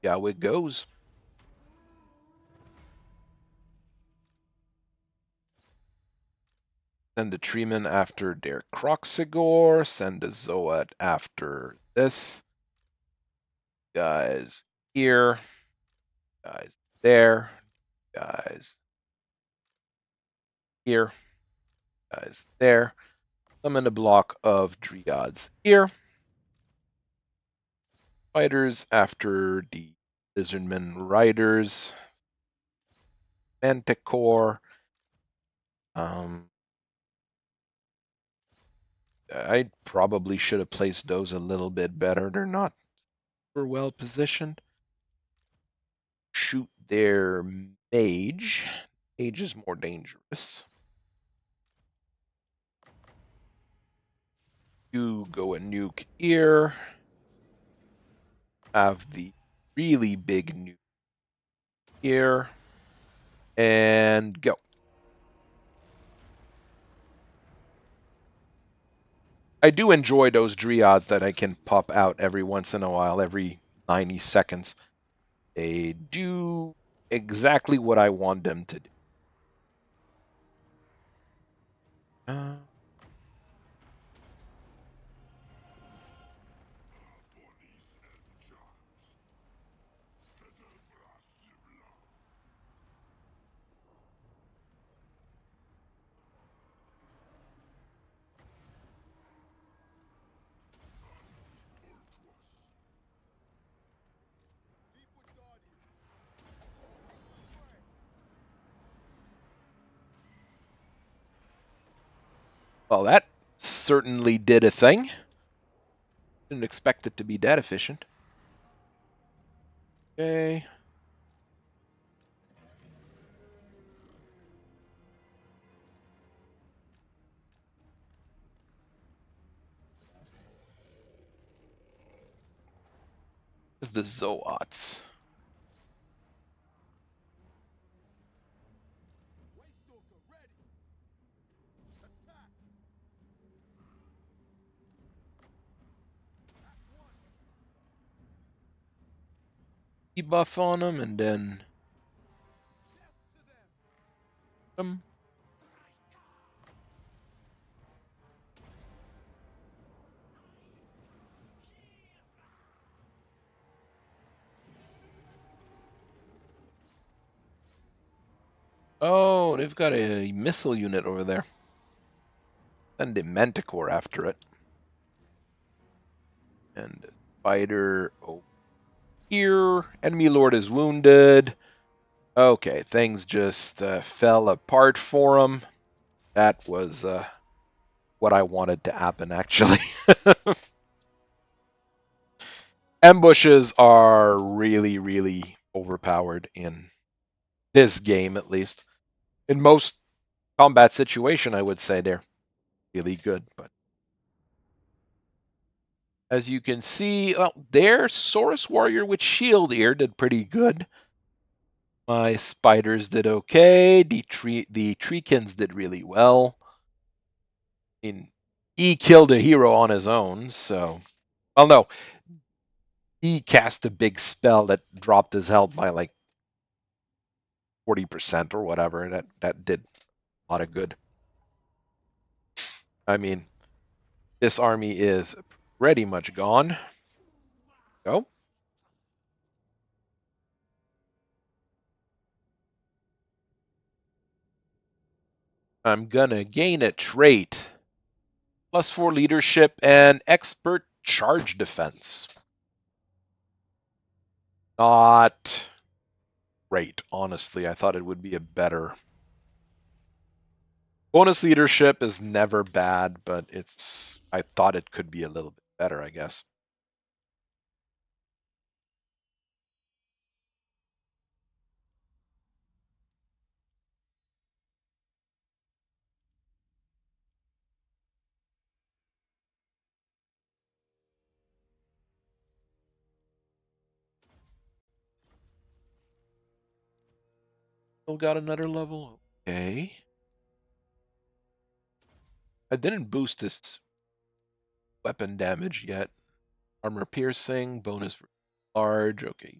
Yeah, it goes. Send a treeman after their Croxigor. Send a Zoat after this. Guys here. Guys there. Guys here. Guys there. Summon a block of Dryads here. Fighters after the Lizardmen Riders. Manticore. I probably should have placed those a little bit better. They're not super well positioned. Shoot their mage. Mage is more dangerous. You go a nuke here. Have the really big nuke here. And go. I do enjoy those Dryads that I can pop out every once in a while, every 90 seconds. They do exactly what I want them to do. Well, that certainly did a thing. Didn't expect it to be that efficient. Okay. There's the Zoats. Debuff on them and then them. Oh, they've got a missile unit over there. Send a Manticore after it. And a spider over here. Enemy lord is wounded. Okay, things just fell apart for him. That was what I wanted to happen, actually. Ambushes are really, really overpowered in this game, at least. In most combat situation, I would say they're really good, but as you can see, well, their Saurus Warrior with shield here did pretty good. My spiders did okay. The treekins did really well. He killed a hero on his own, so... Well, no. he cast a big spell that dropped his health by like 40% or whatever. That did a lot of good. I mean, this army is pretty much gone. Go. I'm gonna gain a trait. +4 leadership and expert charge defense. Not great, honestly. I thought it would be a better. Bonus leadership is never bad, but I thought it could be a little bit better, I guess. Still got another level. Okay. I didn't boost this weapon damage yet. Armor piercing, bonus large. Okay.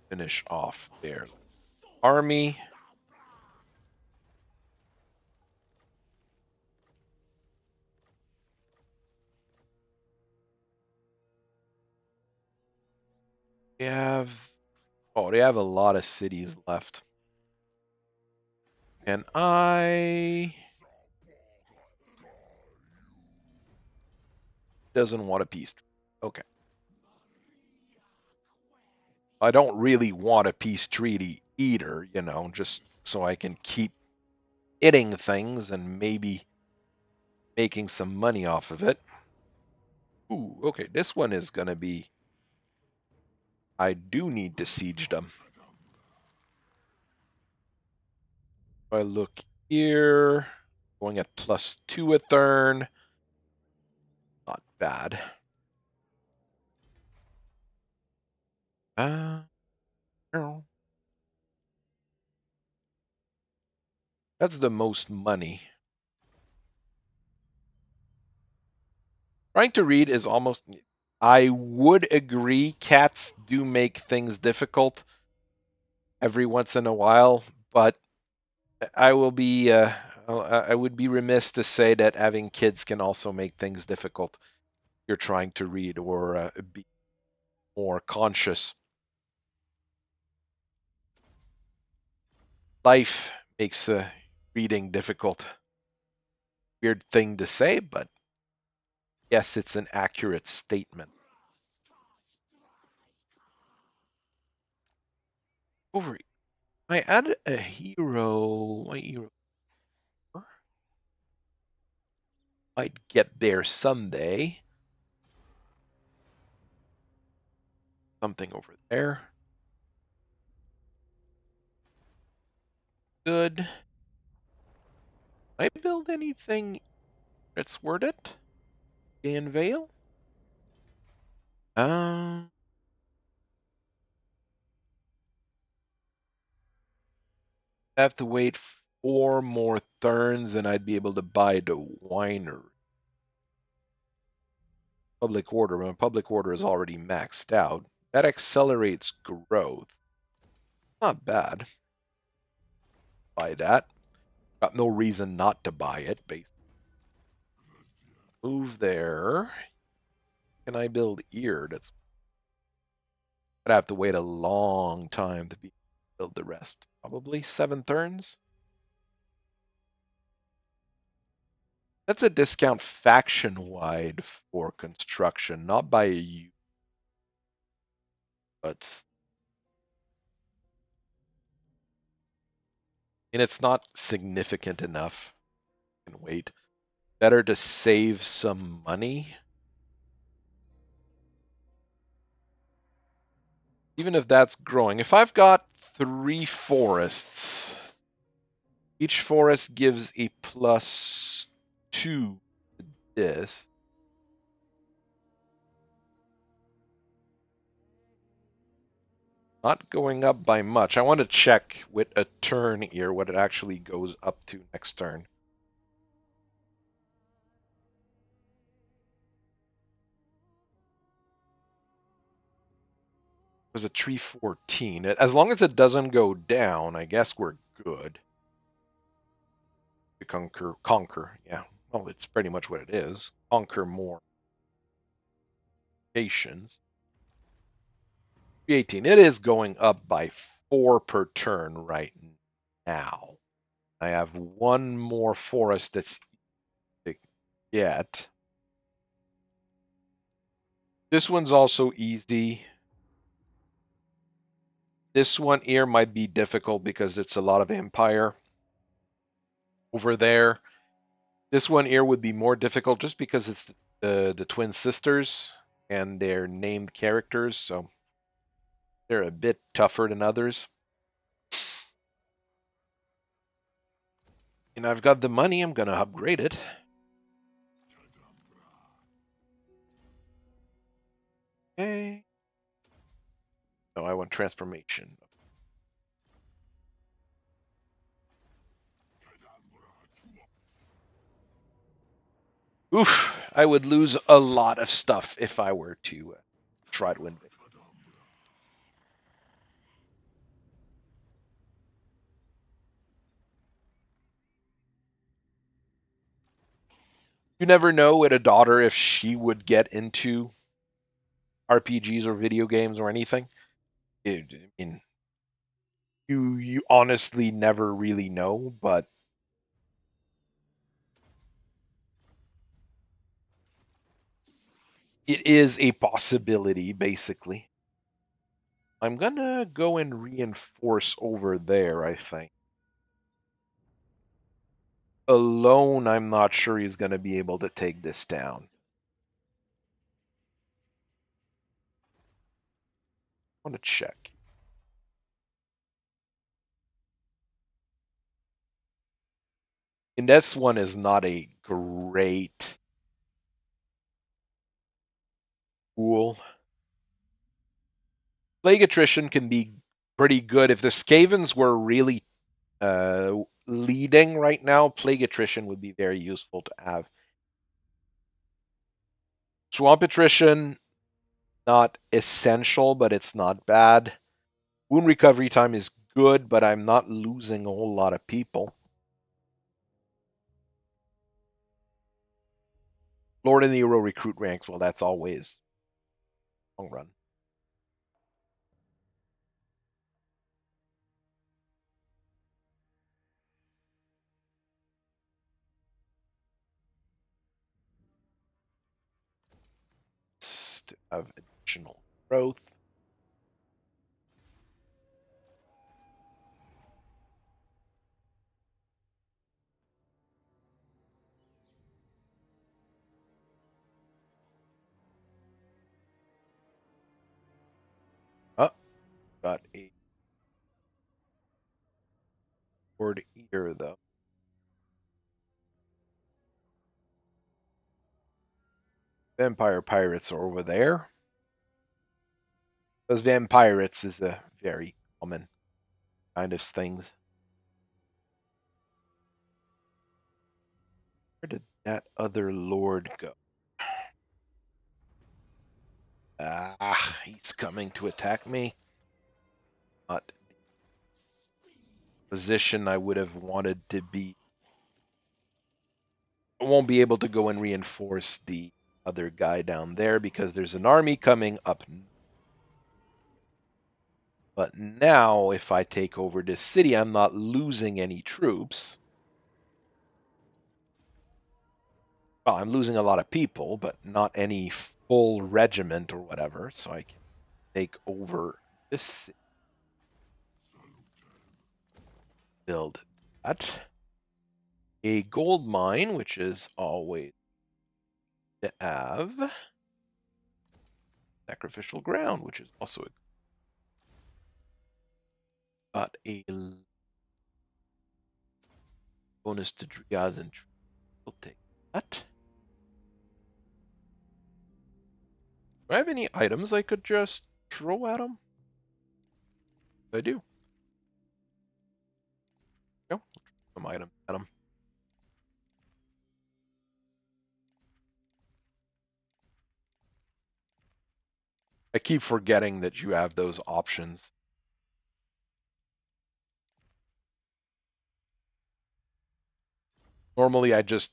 Finish off their army. They have they have a lot of cities left. And I doesn't want a peace. Okay. I don't really want a peace treaty either, just so I can keep hitting things and maybe making some money off of it. Ooh, okay, this one is gonna be. I do need to siege them. If I look here, going at +2 a turn. Not bad. No. That's the most money. Trying to read is almost. I would agree, cats do make things difficult every once in a while, but I will be. I would be remiss to say that having kids can also make things difficult. You're trying to read or be more conscious. Life makes reading difficult. Weird thing to say, but yes, it's an accurate statement. Over. I added a hero. My hero might get there someday. Something over there. Good. I build anything that's worth it? In Vale? Um, I have to wait 4 more turns and I'd be able to buy the winery. Public order. My public order is already maxed out. That accelerates growth. Not bad. Buy that. Got no reason not to buy it. Basically. Move there. Can I build ear? I'd have to wait a long time to build the rest. Probably 7 turns. That's a discount faction-wide for construction, not by you, but and it's not significant enough. You can wait. Better to save some money. Even if that's growing. If I've got 3 forests, each forest gives a +2 to this. Not going up by much. I want to check with a turn here what it actually goes up to next turn. It was a 314. As long as it doesn't go down, I guess we're good. To conquer, yeah. Well, it's pretty much what it is. Conquer more nations. 318. It is going up by 4 per turn right now. I have one more forest that's to get. This one's also easy. This one here might be difficult because it's a lot of empire over there. This one here would be more difficult just because it's the twin sisters and they're named characters, so they're a bit tougher than others. And I've got the money, I'm gonna upgrade it. Okay. No, I want transformation. Oof, I would lose a lot of stuff if I were to try to invade. You never know with a daughter if she would get into RPGs or video games or anything. I mean, you honestly never really know, but it is a possibility, basically. I'm gonna go and reinforce over there, I think. Alone, I'm not sure he's gonna be able to take this down. I want to check. And this one is not a great tool. Plague attrition can be pretty good. If the Skavens were really leading right now, plague attrition would be very useful to have. Swamp attrition, not essential, but it's not bad. Wound recovery time is good, but I'm not losing a whole lot of people. Lord and the Hero recruit ranks, well, that's always long run. To have additional growth. Oh, got a word here, though. Vampire pirates are over there. Those vampirates is a very common kind of things. Where did that other lord go? Ah, he's coming to attack me. Not the position I would have wanted to be. I won't be able to go and reinforce the other guy down there because there's an army coming up. But now, if I take over this city, I'm not losing any troops. Well, I'm losing a lot of people, but not any full regiment or whatever, so I can take over this city. Build that. A gold mine, which is always to have. Sacrificial ground, which is also got a bonus to dryads and we'll take that. Do I have any items I could just throw at them? I do. Go. Some item at them. I keep forgetting that you have those options. Normally, I just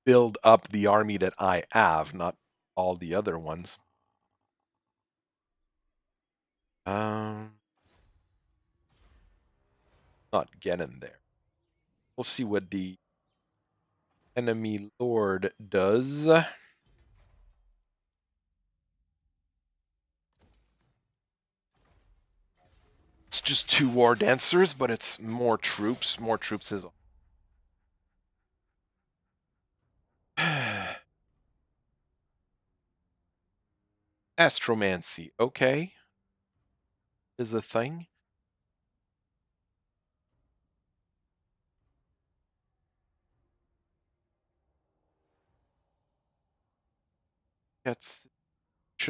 build up the army that I have, not all the other ones. Not getting there. We'll see what the enemy lord does. It's just 2 war dancers, but it's more troops. More troops is astromancy. Okay, is a thing.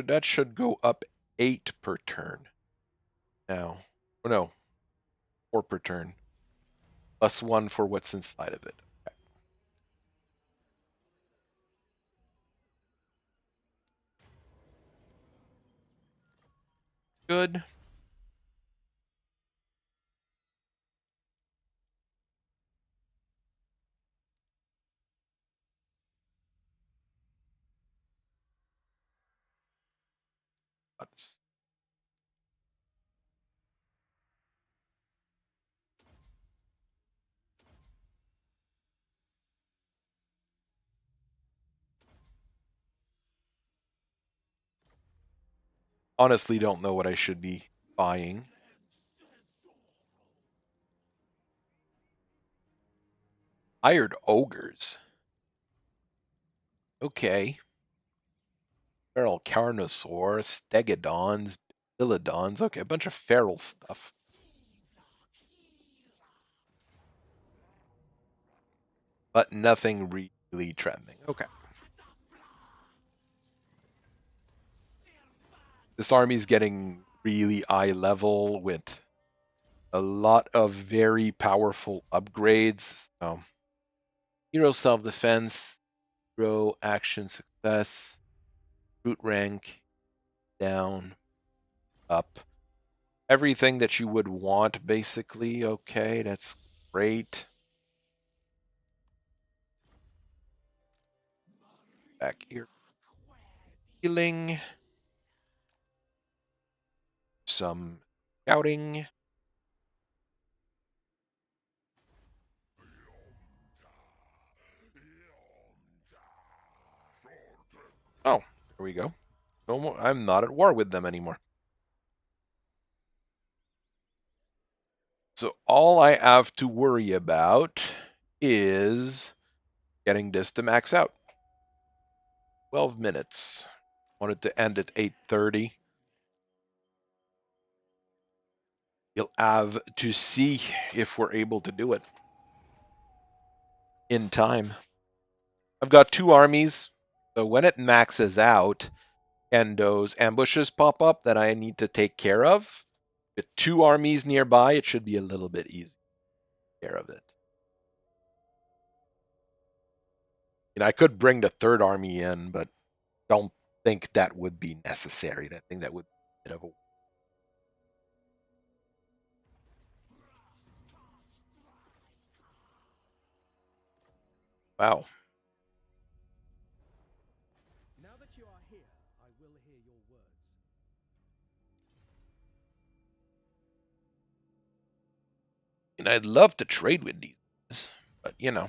That should go up 8 per turn. Now, oh no, 4 per turn. +1 for what's inside of it. Okay. Good. Honestly, don't know what I should be buying. Hired ogres. Okay. Feral Carnosaur, Stegodons, Philodons. Okay, a bunch of feral stuff. But nothing really trending. Okay. This army's getting really high level with a lot of very powerful upgrades. Hero self-defense, hero action success, root rank, down, up. Everything that you would want, basically. Okay, that's great. Back here. Healing. Some scouting. Oh, there we go. No more, I'm not at war with them anymore. So all I have to worry about is getting this to max out. 12 minutes. Wanted to end at 8:30. You'll have to see if we're able to do it in time. I've got 2 armies, so when it maxes out and those ambushes pop up that I need to take care of, with 2 armies nearby, it should be a little bit easier to take care of it. And I could bring the 3rd army in, but don't think that would be necessary. I think that would be a bit of a wow. Now that you are here, I will hear your words. And I'd love to trade with these guys, but you know,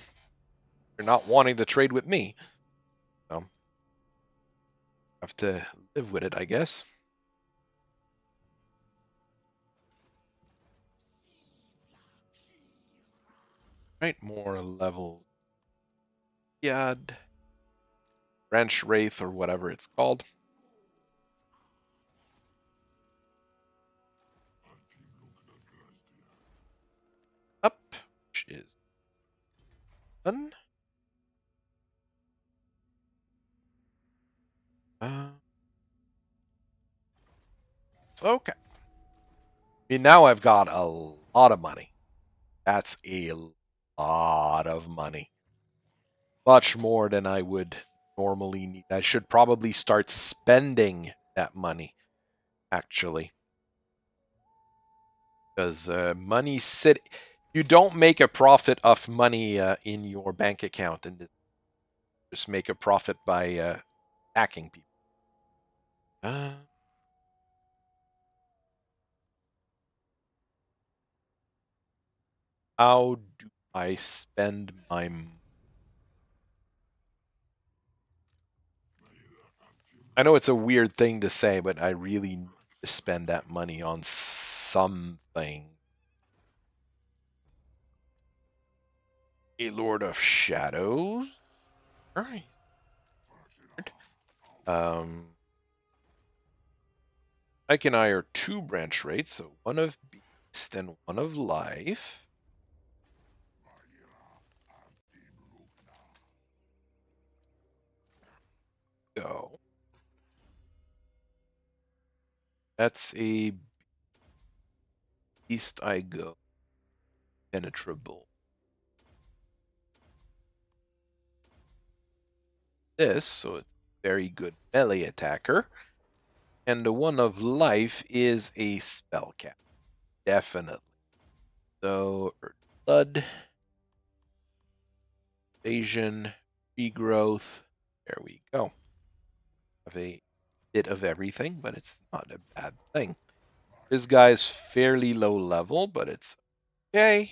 they're not wanting to trade with me. So have to live with it, I guess. Right, more levels. Yeah, branch wraith or whatever it's called. Up, which is done. So, okay. mean, now I've got a lot of money. That's a lot of money. Much more than I would normally need. I should probably start spending that money, actually. Because money you don't make a profit off money in your bank account, and just make a profit by hacking people. How do I spend my I know it's a weird thing to say, but I really need to spend that money on something. A Lord of Shadows? Alright. Ike and I are 2 branch rates, so 1 of Beast and 1 of Life. Go. That's a Beast I go. Penetrable. This, so it's a very good melee attacker. And the 1 of Life is a spell cap. Definitely. So, Blood. Evasion, regrowth. There we go. Have a bit of everything, but it's not a bad thing. This guy's fairly low level, but it's okay.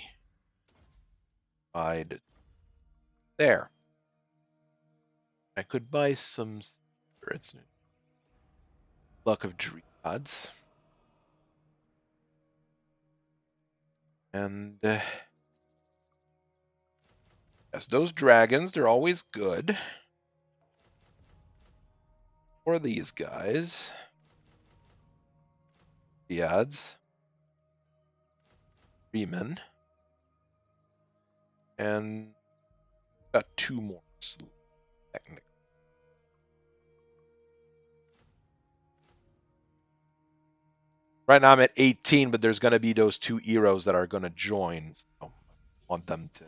I'd there. I could buy some spirits. Luck of Dryads. And yes, those dragons, they're always good. Or these guys. Dryads. Freeman. And got 2 more technically. Right now I'm at 18, but there's going to be those 2 heroes that are going to join. So I want them to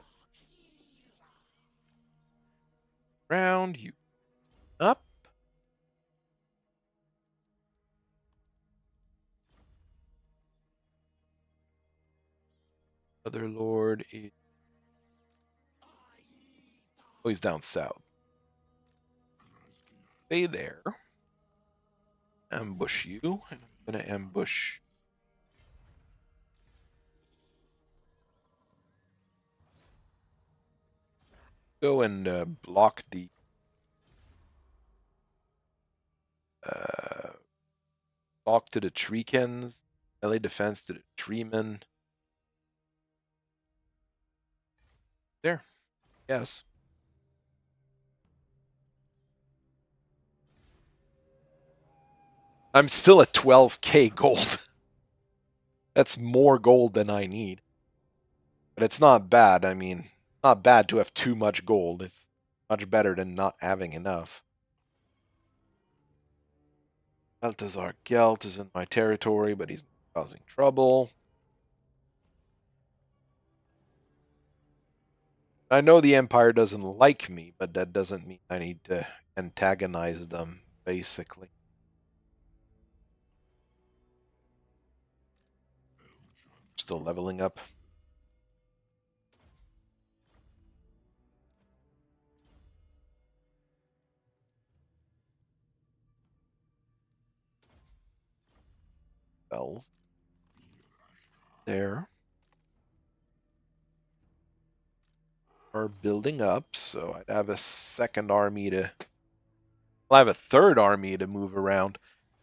round you up. Other Lord is he's down south. Stay there. Ambush you. And I'm going to ambush. Go and block the block to the treekins. Melee defense to the treemen. There. Yes. I'm still at 12k gold. That's more gold than I need. But it's not bad. I mean, not bad to have too much gold. It's much better than not having enough. Balthazar Gelt is in my territory, but he's causing trouble. I know the Empire doesn't like me, but that doesn't mean I need to antagonize them, basically. Still leveling up. Bells. There. Are building up, so I'd have a second army to... I'll have a third army to move around.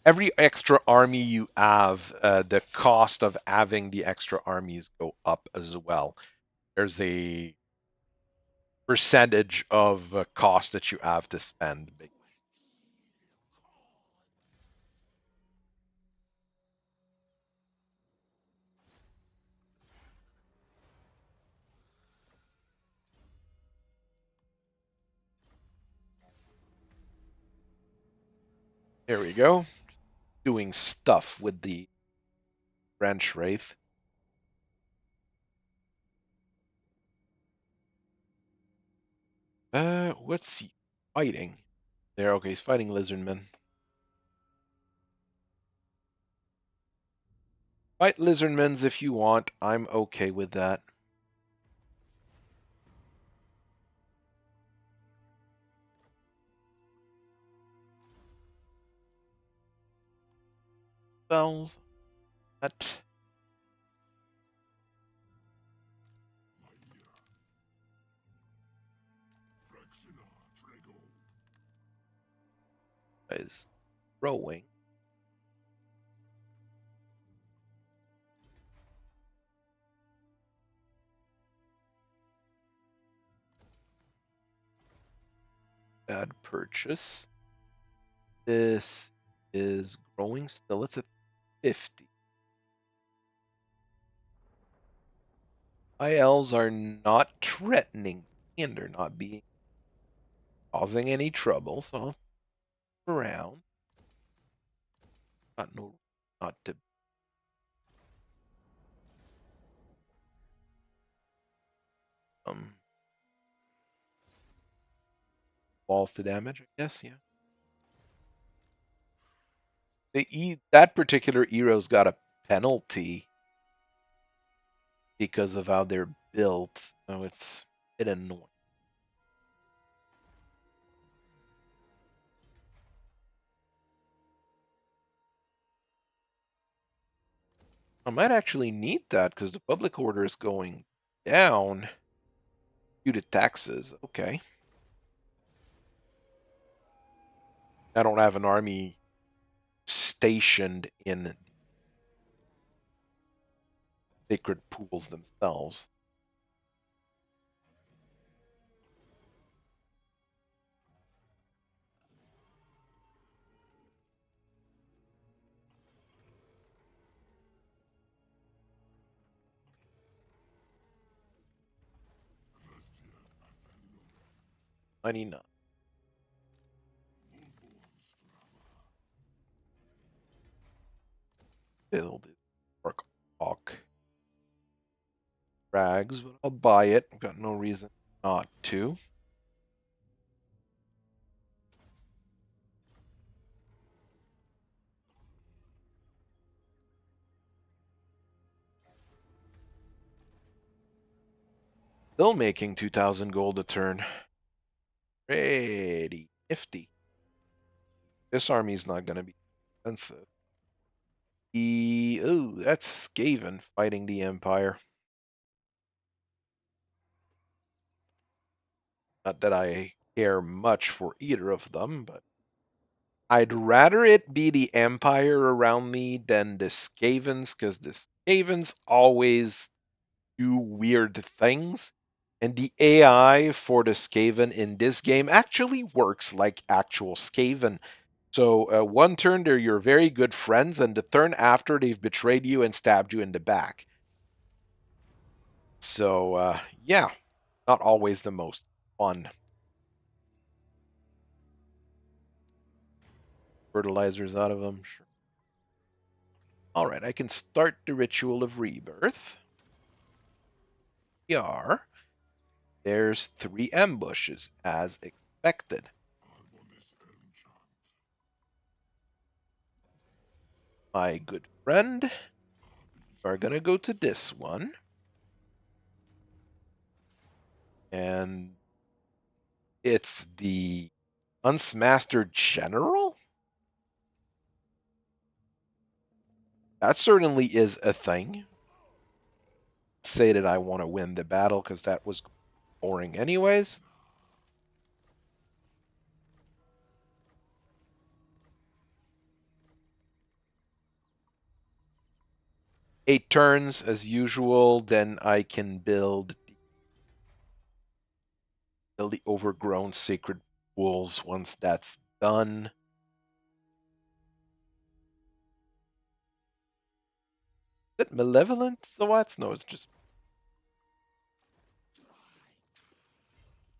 Every extra army you have, the cost of having the extra armies go up as well. There's a percentage of cost that you have to spend. There we go. Doing stuff with the Branch Wraith. What's he fighting? There, okay, he's fighting Lizardmen. Fight Lizardmens if you want. I'm okay with that. Spells. That. Is rowing. Bad purchase. This is growing still. It's at 50. ILs are not threatening and they're not being causing any trouble, so I'll around. Not to balls to damage, I guess, yeah. That particular hero's got a penalty because of how they're built, so it's a bit annoying. I might actually need that because the public order is going down due to taxes. Okay. I don't have an army stationed in sacred pools themselves. I need not. Build it. Orc Hawk. Rags, but I'll buy it. I've got no reason not to. Still making 2,000 gold a turn. Pretty nifty. This army's not going to be expensive. Oh, that's Skaven fighting the Empire. Not that I care much for either of them, but I'd rather it be the Empire around me than the Skavens, because the Skavens always do weird things. And the AI for the Skaven in this game actually works like actual Skaven. So one turn they're your very good friends, and the turn after they've betrayed you and stabbed you in the back. So yeah, not always the most fun. Fertilizers out of them, sure. All right, I can start the ritual of rebirth. Here, there's 3 ambushes as expected. My good friend, are gonna go to this one. And it's the Unsmastered General? That certainly is a thing. Say that I want to win the battle because that was boring anyways. Eight turns as usual, then I can build the overgrown sacred pools once that's done. Is it malevolent? So what? No, it's just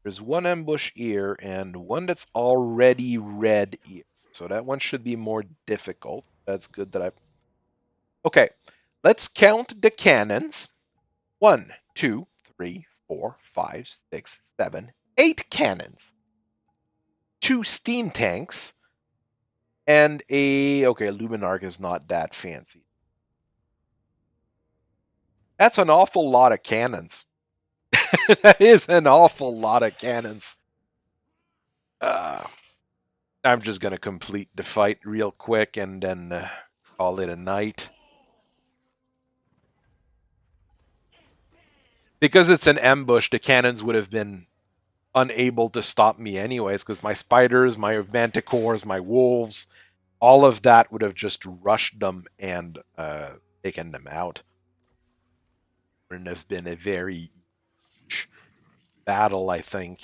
there's one ambush ear and one that's already red ear. So that one should be more difficult. That's good that I... Okay, let's count the cannons. 1, 2, 3, 4, 5, 6, 7, 8 cannons. 2 steam tanks. And okay, a Luminarch is not that fancy. That's an awful lot of cannons. That is an awful lot of cannons. I'm just going to complete the fight real quick and then call it a night. Because it's an ambush, the cannons would have been unable to stop me anyways, because my spiders, my manticores, my wolves, all of that would have just rushed them and taken them out. Wouldn't have been a very huge battle, I think.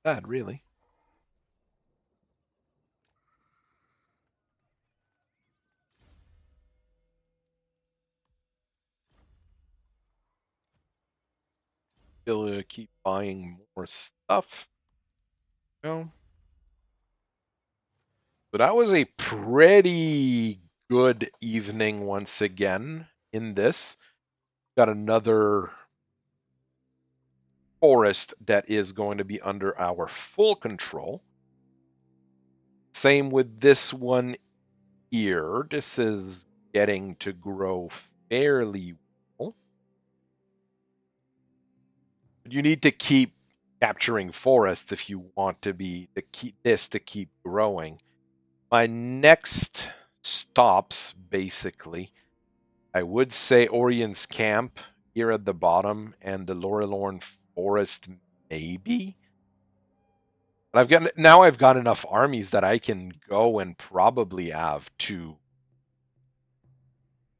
Bad, really. Still keep buying more stuff. No. So that was a pretty good evening once again in this. Got another forest that is going to be under our full control. Same with this one here. This is getting to grow fairly well. You need to keep capturing forests if you want to keep growing. My next stops, basically, I would say Orion's Camp here at the bottom and the Lorelorn Forest, maybe. But I've got enough armies that I can go and probably have 2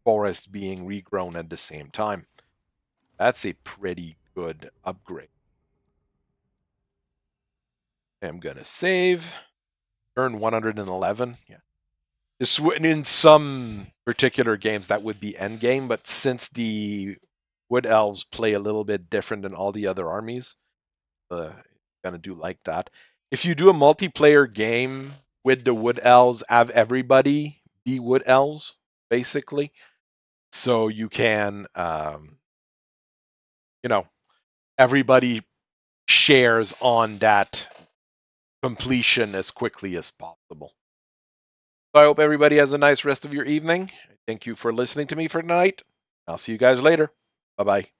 forests being regrown at the same time. That's a pretty good upgrade. I'm gonna save. Turn 111. Yeah. In some particular games that would be endgame, but since the Wood Elves play a little bit different than all the other armies, gonna do like that. If you do a multiplayer game with the Wood Elves, have everybody be Wood Elves, basically. So you can, everybody shares on that completion as quickly as possible. So I hope everybody has a nice rest of your evening. Thank you for listening to me for tonight. I'll see you guys later. Bye bye.